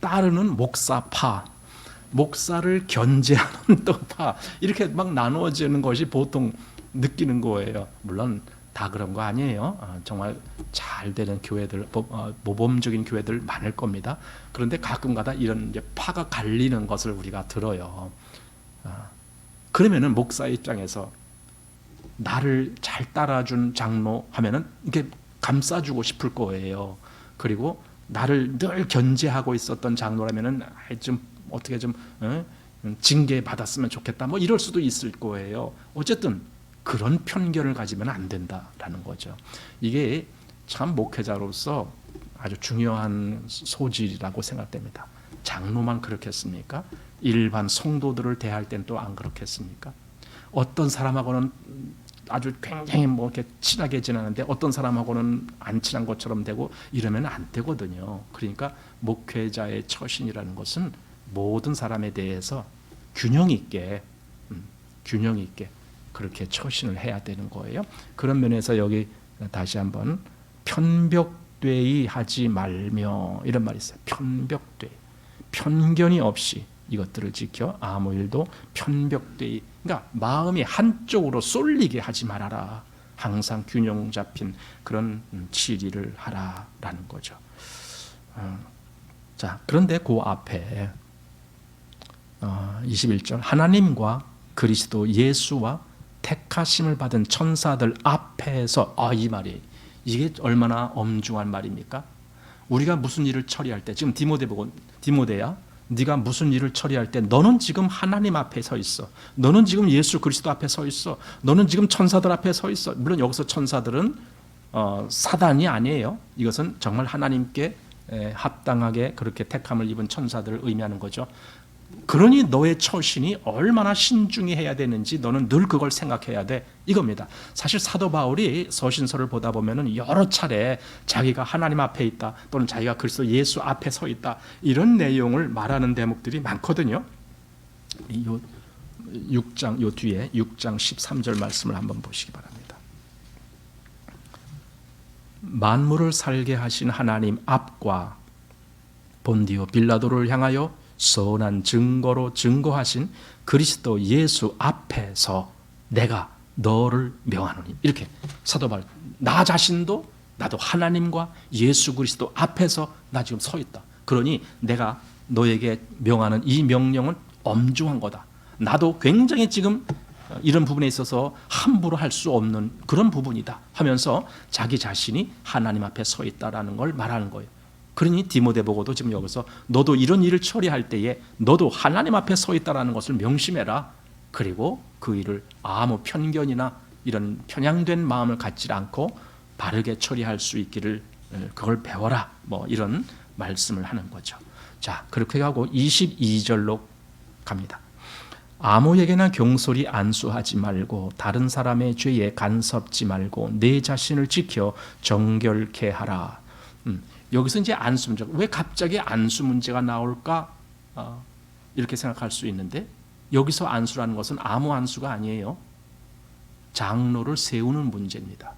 A: 따르는 목사파, 목사를 견제하는 떡파 이렇게 막 나누어지는 것이 보통 느끼는 거예요. 물론 다 그런 거 아니에요. 정말 잘 되는 교회들, 모범적인 교회들 많을 겁니다. 그런데 가끔가다 이런 이제 파가 갈리는 것을 우리가 들어요. 그러면은 목사 입장에서 나를 잘 따라준 장로 하면은 이게 감싸주고 싶을 거예요. 그리고 나를 늘 견제하고 있었던 장로라면은 좀 어떻게 좀 징계 받았으면 좋겠다. 뭐 이럴 수도 있을 거예요. 어쨌든 그런 편견을 가지면 안 된다라는 거죠. 이게 참 목회자로서 아주 중요한 소질이라고 생각됩니다. 장로만 그렇겠습니까? 일반 성도들을 대할 땐 또 안 그렇겠습니까? 어떤 사람하고는 아주 굉장히 뭐 이렇게 친하게 지내는데 어떤 사람하고는 안 친한 것처럼 되고 이러면 안 되거든요. 그러니까 목회자의 처신이라는 것은 모든 사람에 대해서 균형 있게 그렇게 처신을 해야 되는 거예요. 그런 면에서 여기 다시 한번 편벽되이 하지 말며 이런 말이 있어요. 편벽되이, 편견이 없이 이것들을 지켜 아무 일도 편벽되이, 그러니까 마음이 한쪽으로 쏠리게 하지 말아라. 항상 균형 잡힌 그런 치리를 하라라는 거죠. 자, 그런데 그 앞에 21절 하나님과 그리스도 예수와 택하심을 받은 천사들 앞에서 이 말이 이게 얼마나 엄중한 말입니까? 우리가 무슨 일을 처리할 때 지금 디모데 보고 디모데야 네가 무슨 일을 처리할 때 너는 지금 하나님 앞에 서 있어. 너는 지금 예수 그리스도 앞에 서 있어. 너는 지금 천사들 앞에 서 있어. 물론 여기서 천사들은 사단이 아니에요. 이것은 정말 하나님께 합당하게 그렇게 택함을 입은 천사들을 의미하는 거죠. 그러니 너의 처신이 얼마나 신중히 해야 되는지 너는 늘 그걸 생각해야 돼 이겁니다. 사실 사도 바울이 서신서를 보다 보면은 여러 차례 자기가 하나님 앞에 있다 또는 자기가 그리스도 예수 앞에 서 있다 이런 내용을 말하는 대목들이 많거든요. 요 6장 요 뒤에 6장 13절 말씀을 한번 보시기 바랍니다. 만물을 살게 하신 하나님 앞과 본디오 빌라도를 향하여 선한 증거로 증거하신 그리스도 예수 앞에서 내가 너를 명하노니 이렇게 사도 바울 나 자신도 나도 하나님과 예수 그리스도 앞에서 나 지금 서 있다. 그러니 내가 너에게 명하는 이 명령은 엄중한 거다. 나도 굉장히 지금 이런 부분에 있어서 함부로 할 수 없는 그런 부분이다 하면서 자기 자신이 하나님 앞에 서 있다라는 걸 말하는 거예요. 그러니 디모데 보고도 지금 여기서 너도 이런 일을 처리할 때에 너도 하나님 앞에 서 있다라는 것을 명심해라. 그리고 그 일을 아무 편견이나 이런 편향된 마음을 갖지 않고 바르게 처리할 수 있기를 그걸 배워라. 뭐 이런 말씀을 하는 거죠. 자, 그렇게 하고 22절로 갑니다. 아무에게나 경솔히 안수하지 말고 다른 사람의 죄에 간섭지 말고 내 자신을 지켜 정결케 하라. 여기서 이제 안수 문제, 왜 갑자기 안수 문제가 나올까? 이렇게 생각할 수 있는데 여기서 안수라는 것은 아무 안수가 아니에요. 장로를 세우는 문제입니다.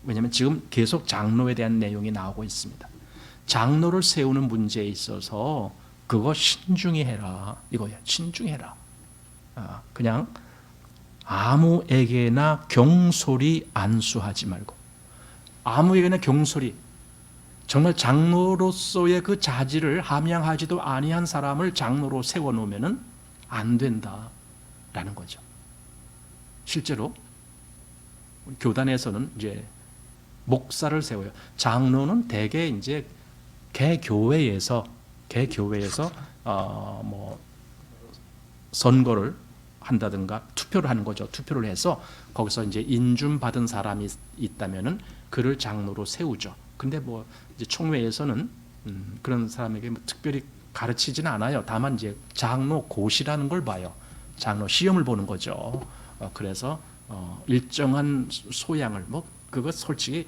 A: 왜냐하면 지금 계속 장로에 대한 내용이 나오고 있습니다. 장로를 세우는 문제에 있어서 그거 신중히 해라 이거예요. 신중히 해라. 그냥 아무에게나 경솔히 안수하지 말고 아무에게나 경솔히 정말 장로로서의 그 자질을 함양하지도 아니한 사람을 장로로 세워놓으면 안 된다라는 거죠. 실제로 교단에서는 이제 목사를 세워요. 장로는 대개 이제 개교회에서 뭐 선거를 한다든가 투표를 하는 거죠. 투표를 해서 거기서 이제 인준 받은 사람이 있다면은 그를 장로로 세우죠. 근데 뭐 이제 총회에서는 그런 사람에게 뭐 특별히 가르치지는 않아요. 다만 이제 장로 고시라는 걸 봐요. 장로 시험을 보는 거죠. 그래서 일정한 소양을 뭐 그거 솔직히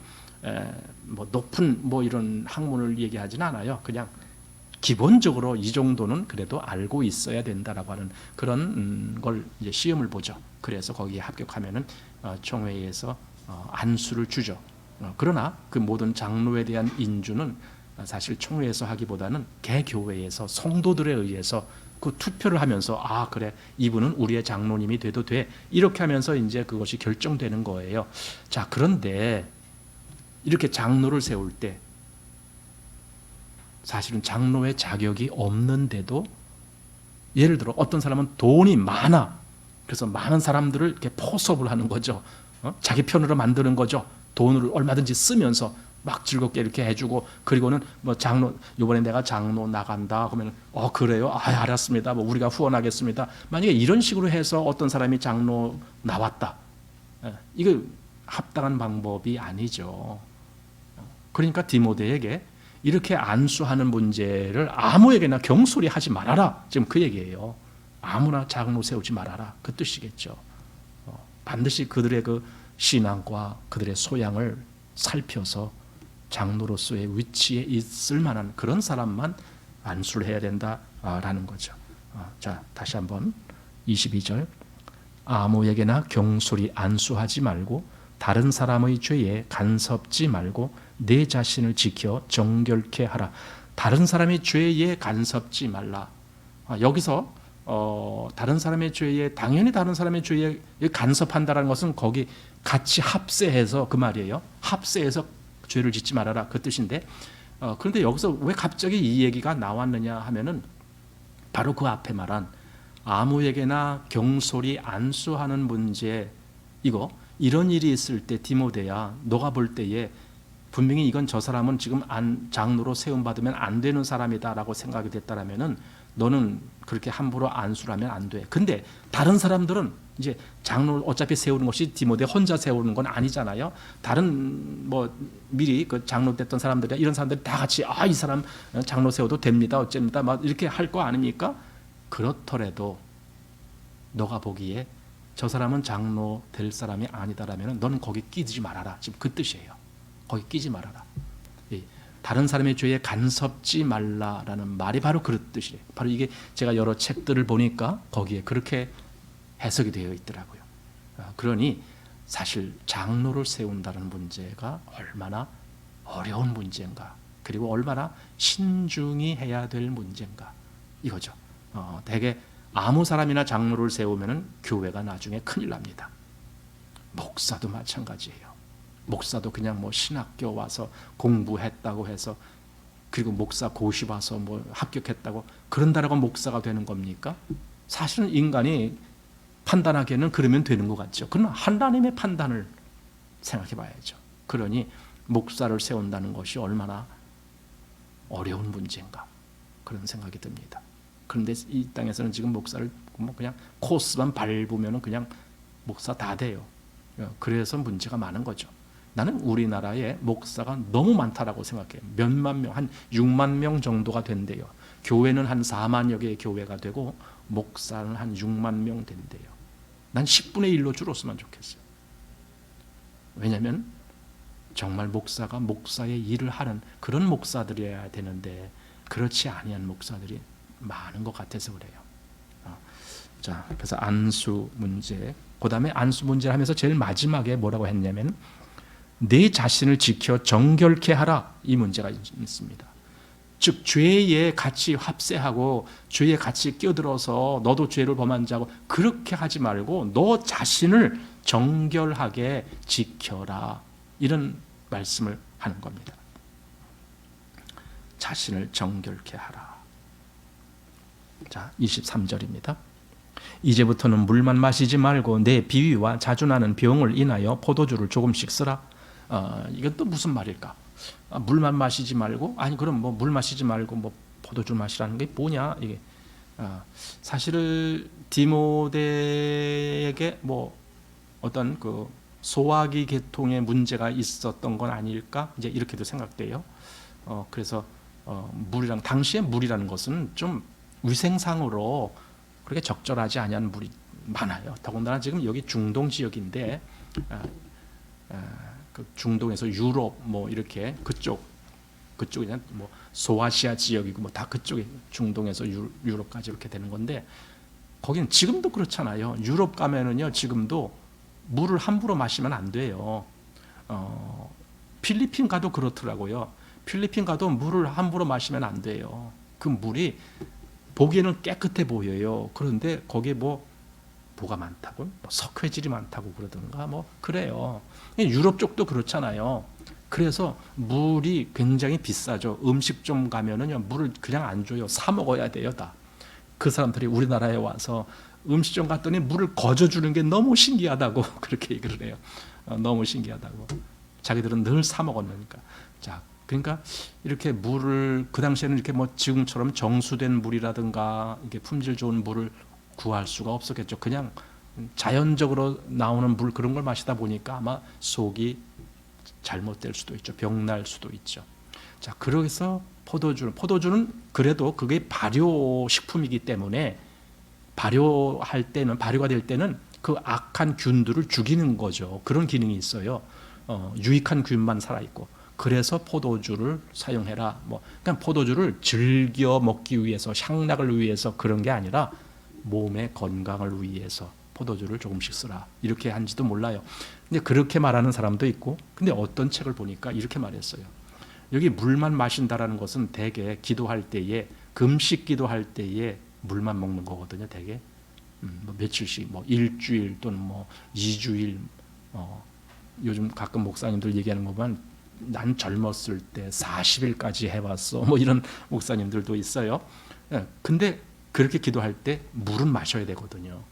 A: 뭐 높은 뭐 이런 학문을 얘기하지는 않아요. 그냥 기본적으로 이 정도는 그래도 알고 있어야 된다라고 하는 그런 걸 이제 시험을 보죠. 그래서 거기에 합격하면은 총회에서 안수를 주죠. 그러나 그 모든 장로에 대한 인주는 사실 총회에서 하기보다는 개교회에서 성도들에 의해서 그 투표를 하면서 아 그래 이분은 우리의 장로님이 돼도 돼 이렇게 하면서 이제 그것이 결정되는 거예요. 자 그런데 이렇게 장로를 세울 때 사실은 장로의 자격이 없는데도 예를 들어 어떤 사람은 돈이 많아 그래서 많은 사람들을 이렇게 포섭을 하는 거죠. 자기 편으로 만드는 거죠. 돈을 얼마든지 쓰면서 막 즐겁게 이렇게 해주고 그리고는 뭐 장로 이번에 내가 장로 나간다 그러면 그래요 알았습니다 뭐 우리가 후원하겠습니다. 만약에 이런 식으로 해서 어떤 사람이 장로 나왔다 이거 합당한 방법이 아니죠. 그러니까 디모데에게 이렇게 안수하는 문제를 아무에게나 경솔히 하지 말아라 지금 그 얘기예요. 아무나 장로 세우지 말아라 그 뜻이겠죠. 반드시 그들의 그 신앙과 그들의 소양을 살펴서 장로로서의 위치에 있을 만한 그런 사람만 안수를 해야 된다라는 거죠. 자 다시 한번 22절 아무에게나 경솔히 안수하지 말고 다른 사람의 죄에 간섭지 말고 내 자신을 지켜 정결케 하라. 다른 사람의 죄에 간섭지 말라. 여기서 다른 사람의 죄에 당연히 다른 사람의 죄에 간섭한다는 것은 거기 같이 합세해서 그 말이에요. 합세해서 죄를 짓지 말아라 그 뜻인데 그런데 여기서 왜 갑자기 이 얘기가 나왔느냐 하면은 바로 그 앞에 말한 아무에게나 경솔히 안수하는 문제 이런 일이 있을 때 디모데야 너가 볼 때에 분명히 이건 저 사람은 지금 장로로 세움 받으면 안 되는 사람이다라고 생각이 됐다라면은 너는 그렇게 함부로 안수를 하면 안 돼. 근데 다른 사람들은 이제 장로를 어차피 세우는 것이 디모데 혼자 세우는 건 아니잖아요. 다른 뭐 미리 그 장로 됐던 사람들이 이런 사람들이 다 같이 이 사람 장로 세워도 됩니다. 어cep니다. 막 이렇게 할 거 아닙니까? 그렇더라도 너가 보기에 저 사람은 장로 될 사람이 아니다라면 너는 거기 끼지 말아라. 지금 그 뜻이에요. 거기 끼지 말아라. 다른 사람의 죄에 간섭지 말라라는 말이 바로 그런 뜻이에요. 바로 이게 제가 여러 책들을 보니까 거기에 그렇게 해석이 되어 있더라고요. 그러니 사실 장로를 세운다는 문제가 얼마나 어려운 문제인가 그리고 얼마나 신중히 해야 될 문제인가 이거죠. 대개 아무 사람이나 장로를 세우면 교회가 나중에 큰일 납니다. 목사도 마찬가지예요. 목사도 그냥 뭐 신학교 와서 공부했다고 해서 그리고 목사 고시 와서 뭐 합격했다고 그런다라고 목사가 되는 겁니까? 사실은 인간이 판단하기에는 그러면 되는 것 같죠. 그러나 하나님의 판단을 생각해 봐야죠. 그러니 목사를 세운다는 것이 얼마나 어려운 문제인가 그런 생각이 듭니다. 그런데 이 땅에서는 지금 목사를 뭐 그냥 코스만 밟으면 그냥 목사 다 돼요. 그래서 문제가 많은 거죠. 나는 우리나라에 목사가 너무 많다라고 생각해요. 몇만 명, 한 6만 명 정도가 된대요. 교회는 한 4만여 개의 교회가 되고 목사는 한 6만 명 된대요. 난 10분의 1로 줄었으면 좋겠어요. 왜냐하면 정말 목사가 목사의 일을 하는 그런 목사들이어야 되는데 그렇지 아니한 목사들이 많은 것 같아서 그래요. 자, 그래서 안수 문제, 그 다음에 안수 문제를 하면서 제일 마지막에 뭐라고 했냐면 내 자신을 지켜 정결케 하라 이 문제가 있습니다. 즉 죄에 같이 합세하고 죄에 같이 끼어들어서 너도 죄를 범한 자고 그렇게 하지 말고 너 자신을 정결하게 지켜라 이런 말씀을 하는 겁니다. 자신을 정결케 하라. 자, 23절입니다. 이제부터는 물만 마시지 말고 내 비위와 자주 나는 병을 인하여 포도주를 조금씩 쓰라. 이건 또 무슨 말일까? 물만 마시지 말고 그럼 뭐 물 마시지 말고 뭐 포도주 마시라는 게 뭐냐 이게 사실은 디모데에게 뭐 어떤 그 소화기 계통의 문제가 있었던 건 아닐까 이제 이렇게도 생각돼요. 그래서 당시에 물이라는 것은 좀 위생상으로 그렇게 적절하지 않은 물이 많아요. 더군다나 지금 여기 중동 지역인데 그 중동에서 유럽 뭐 이렇게 그쪽이 뭐 소아시아 지역이고 뭐 다 그쪽에 중동에서 유럽까지 이렇게 되는 건데 거기는 지금도 그렇잖아요. 유럽 가면은요 지금도 물을 함부로 마시면 안 돼요. 필리핀 가도 그렇더라고요. 필리핀 가도 물을 함부로 마시면 안 돼요. 그 물이 보기에는 깨끗해 보여요. 그런데 거기에 뭐가 많다고, 석회질이 많다고 그러던가 그래요. 유럽 쪽도 그렇잖아요. 그래서 물이 굉장히 비싸죠. 음식점 가면은요, 물을 그냥 안 줘요. 사 먹어야 돼요, 다. 그 사람들이 우리나라에 와서 음식점 갔더니 물을 거저 주는 게 너무 신기하다고 그렇게 얘기를 해요. 너무 신기하다고. 자기들은 늘 사 먹었으니까. 자, 그러니까 이렇게 물을 그 당시에는 이렇게 지금처럼 정수된 물이라든가 이게 품질 좋은 물을 구할 수가 없었겠죠. 그냥 자연적으로 나오는 물 그런 걸 마시다 보니까 아마 속이 잘못될 수도 있죠. 병날 수도 있죠. 자, 그래서 포도주는 그래도 그게 발효식품이기 때문에 발효가 될 때는 그 악한 균들을 죽이는 거죠. 그런 기능이 있어요. 유익한 균만 살아있고. 그래서 포도주를 사용해라. 그냥 포도주를 즐겨 먹기 위해서, 향락을 위해서 그런 게 아니라 몸의 건강을 위해서 포도주를 조금씩 쓰라. 이렇게 한지도 몰라요. 근데 그렇게 말하는 사람도 있고, 근데 어떤 책을 보니까 이렇게 말했어요. 여기 물만 마신다라는 것은 대개 기도할 때에, 금식 기도할 때에 물만 먹는 거거든요. 대개 며칠씩, 일주일 또는 2주일. 요즘 가끔 목사님들 얘기하는 거 보면 난 젊었을 때 40일까지 해봤어. 이런 목사님들도 있어요. 근데 그렇게 기도할 때 물은 마셔야 되거든요.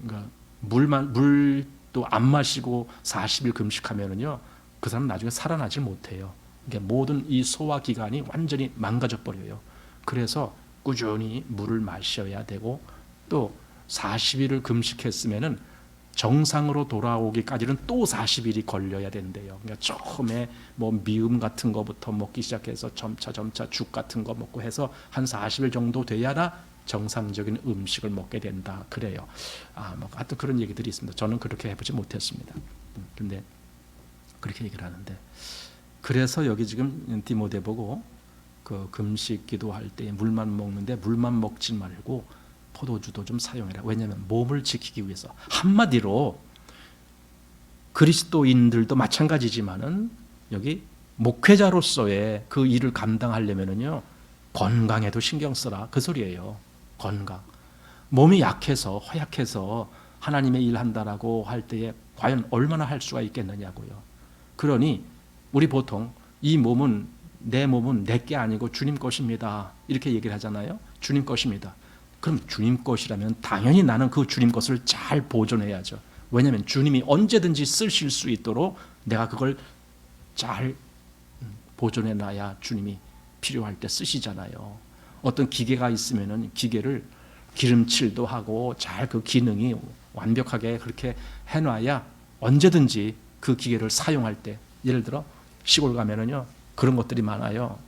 A: 그러니까 물도 안 마시고 40일 금식하면은요, 그 사람 나중에 살아나질 못해요. 그러니까 모든 이 소화 기관이 완전히 망가져 버려요. 그래서 꾸준히 물을 마셔야 되고, 또 40일을 금식했으면은 정상으로 돌아오기까지는 또 40일이 걸려야 된대요. 그러니까 처음에 미음 같은 거부터 먹기 시작해서 점차 죽 같은 거 먹고 해서 한 40일 정도 돼야나 정상적인 음식을 먹게 된다. 그래요. 하여튼 그런 얘기들이 있습니다. 저는 그렇게 해보지 못했습니다. 근데 그렇게 얘기를 하는데, 그래서 여기 지금 디모데 보고 그 금식 기도할 때 물만 먹는데 물만 먹지 말고 포도주도 좀 사용해라. 왜냐하면 몸을 지키기 위해서. 한마디로 그리스도인들도 마찬가지지만은 여기 목회자로서의 그 일을 감당하려면은요, 건강에도 신경 쓰라. 그 소리예요. 건강. 몸이 약해서 허약해서 하나님의 일 한다라고 할 때에 과연 얼마나 할 수가 있겠느냐고요. 그러니 우리 보통 이 몸은, 내 몸은 내 게 아니고 주님 것입니다. 이렇게 얘기를 하잖아요. 주님 것입니다. 그럼 주님 것이라면 당연히 나는 그 주님 것을 잘 보존해야죠. 왜냐하면 주님이 언제든지 쓰실 수 있도록 내가 그걸 잘 보존해놔야 주님이 필요할 때 쓰시잖아요. 어떤 기계가 있으면은 기계를 기름칠도 하고 잘 그 기능이 완벽하게 그렇게 해놔야 언제든지 그 기계를 사용할 때, 예를 들어 시골 가면은요, 그런 것들이 많아요.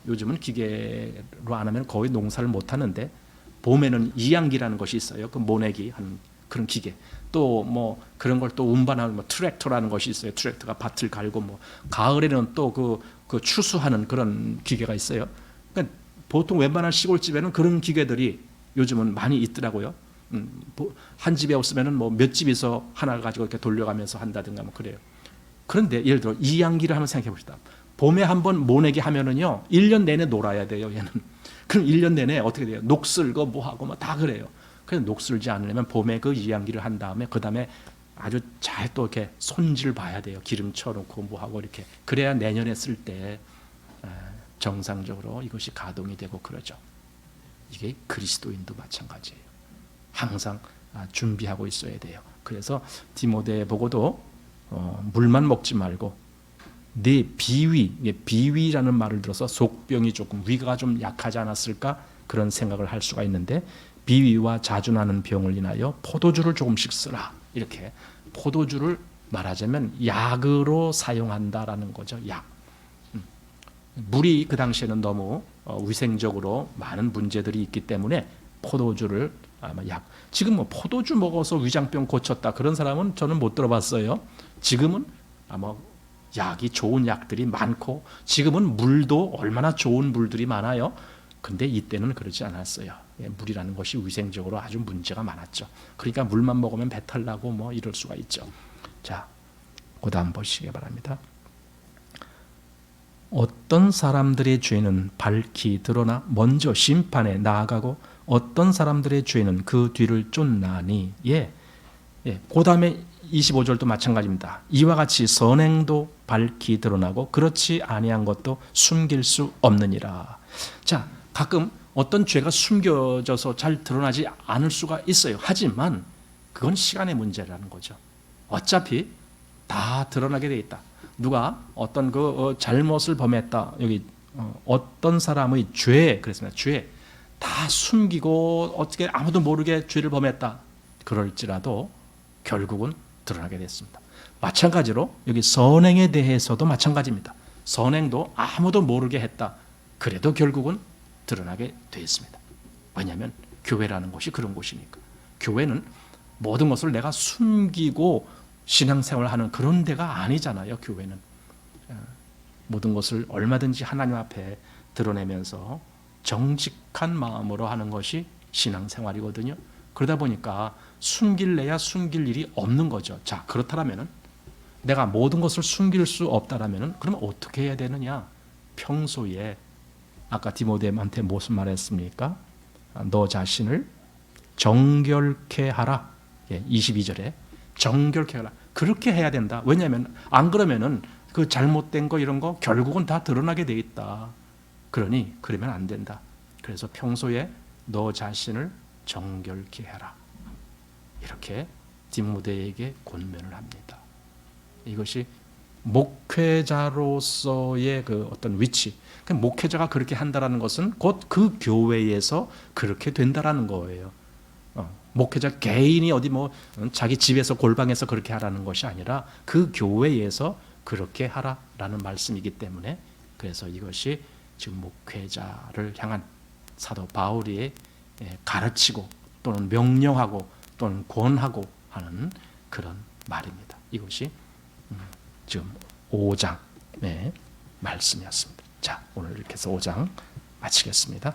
A: 요즘은 기계로 안 하면 거의 농사를 못 하는데, 봄에는 이양기라는 것이 있어요. 그 모내기 하는 그런 기계. 또 그런 걸 또 운반하는 트랙터라는 것이 있어요. 트랙터가 밭을 갈고 가을에는 또 그 추수하는 그런 기계가 있어요. 그러니까 보통 웬만한 시골집에는 그런 기계들이 요즘은 많이 있더라고요. 한 집에 없으면은 몇 집에서 하나 가지고 이렇게 돌려가면서 한다든가 그래요. 그런데 예를 들어 이양기를 한번 생각해 봅시다. 봄에 한번 모내기 하면은요, 1년 내내 놀아야 돼요, 얘는. 그럼 1년 내내 어떻게 돼요? 녹 쓸고 하고 다 그래요. 그래서 녹 쓸지 않으려면 봄에 그 이양기를 한 다음에 그 다음에 아주 잘 또 이렇게 손질 봐야 돼요. 기름 쳐놓고 하고 이렇게. 그래야 내년에 쓸 때 정상적으로 이것이 가동이 되고 그러죠. 이게 그리스도인도 마찬가지예요. 항상 준비하고 있어야 돼요. 그래서 디모데 보고도 물만 먹지 말고 네 비위라는 말을 들어서 속병이 조금, 위가 좀 약하지 않았을까 그런 생각을 할 수가 있는데, 비위와 자주나는 병을 인하여 포도주를 조금씩 쓰라. 이렇게 포도주를 말하자면 약으로 사용한다라는 거죠. 약. 물이 그 당시에는 너무 위생적으로 많은 문제들이 있기 때문에 포도주를 아마 약. 지금 포도주 먹어서 위장병 고쳤다 그런 사람은 저는 못 들어봤어요. 지금은 아마 약이 좋은 약들이 많고, 지금은 물도 얼마나 좋은 물들이 많아요. 근데 이때는 그러지 않았어요. 물이라는 것이 위생적으로 아주 문제가 많았죠. 그러니까 물만 먹으면 배탈 나고 이럴 수가 있죠. 자, 그 다음 보시기 바랍니다. 어떤 사람들의 죄는 밝히 드러나 먼저 심판에 나아가고 어떤 사람들의 죄는 그 뒤를 쫓나니. 그 다음에 25절도 마찬가지입니다. 이와 같이 선행도 밝히 드러나고 그렇지 아니한 것도 숨길 수 없느니라. 자, 가끔 어떤 죄가 숨겨져서 잘 드러나지 않을 수가 있어요. 하지만 그건 시간의 문제라는 거죠. 어차피 다 드러나게 돼 있다. 누가 어떤 잘못을 범했다. 여기 어떤 사람의 죄, 그랬습니다. 죄 다 숨기고 어떻게 아무도 모르게 죄를 범했다. 그럴지라도 결국은 드러나게 됐습니다. 마찬가지로 여기 선행에 대해서도 마찬가지입니다. 선행도 아무도 모르게 했다. 그래도 결국은 드러나게 되었습니다. 왜냐하면 교회라는 곳이 그런 곳이니까. 교회는 모든 것을 내가 숨기고 신앙생활하는 그런 데가 아니잖아요. 교회는 모든 것을 얼마든지 하나님 앞에 드러내면서 정직한 마음으로 하는 것이 신앙생활이거든요. 그러다 보니까 숨길래야 숨길 일이 없는 거죠. 자, 그렇다면 내가 모든 것을 숨길 수 없다라면 그러면 어떻게 해야 되느냐? 평소에 아까 디모데한테 무슨 말했습니까? 너 자신을 정결케 하라. 22절에 정결케 하라. 그렇게 해야 된다. 왜냐하면 안 그러면은 그 잘못된 거 이런 거 결국은 다 드러나게 돼 있다. 그러니 그러면 안 된다. 그래서 평소에 너 자신을 정결케 해라. 이렇게 디모데에게 권면을 합니다. 이것이 목회자로서의 그 어떤 위치, 목회자가 그렇게 한다라는 것은 곧 그 교회에서 그렇게 된다라는 거예요. 목회자 개인이 어디 자기 집에서 골방에서 그렇게 하라는 것이 아니라 그 교회에서 그렇게 하라라는 말씀이기 때문에 그래서 이것이 지금 목회자를 향한 사도 바울이 가르치고 또는 명령하고 또는 권하고 하는 그런 말입니다. 이것이 지금 5장의 말씀이었습니다. 자, 오늘 이렇게 해서 5장 마치겠습니다.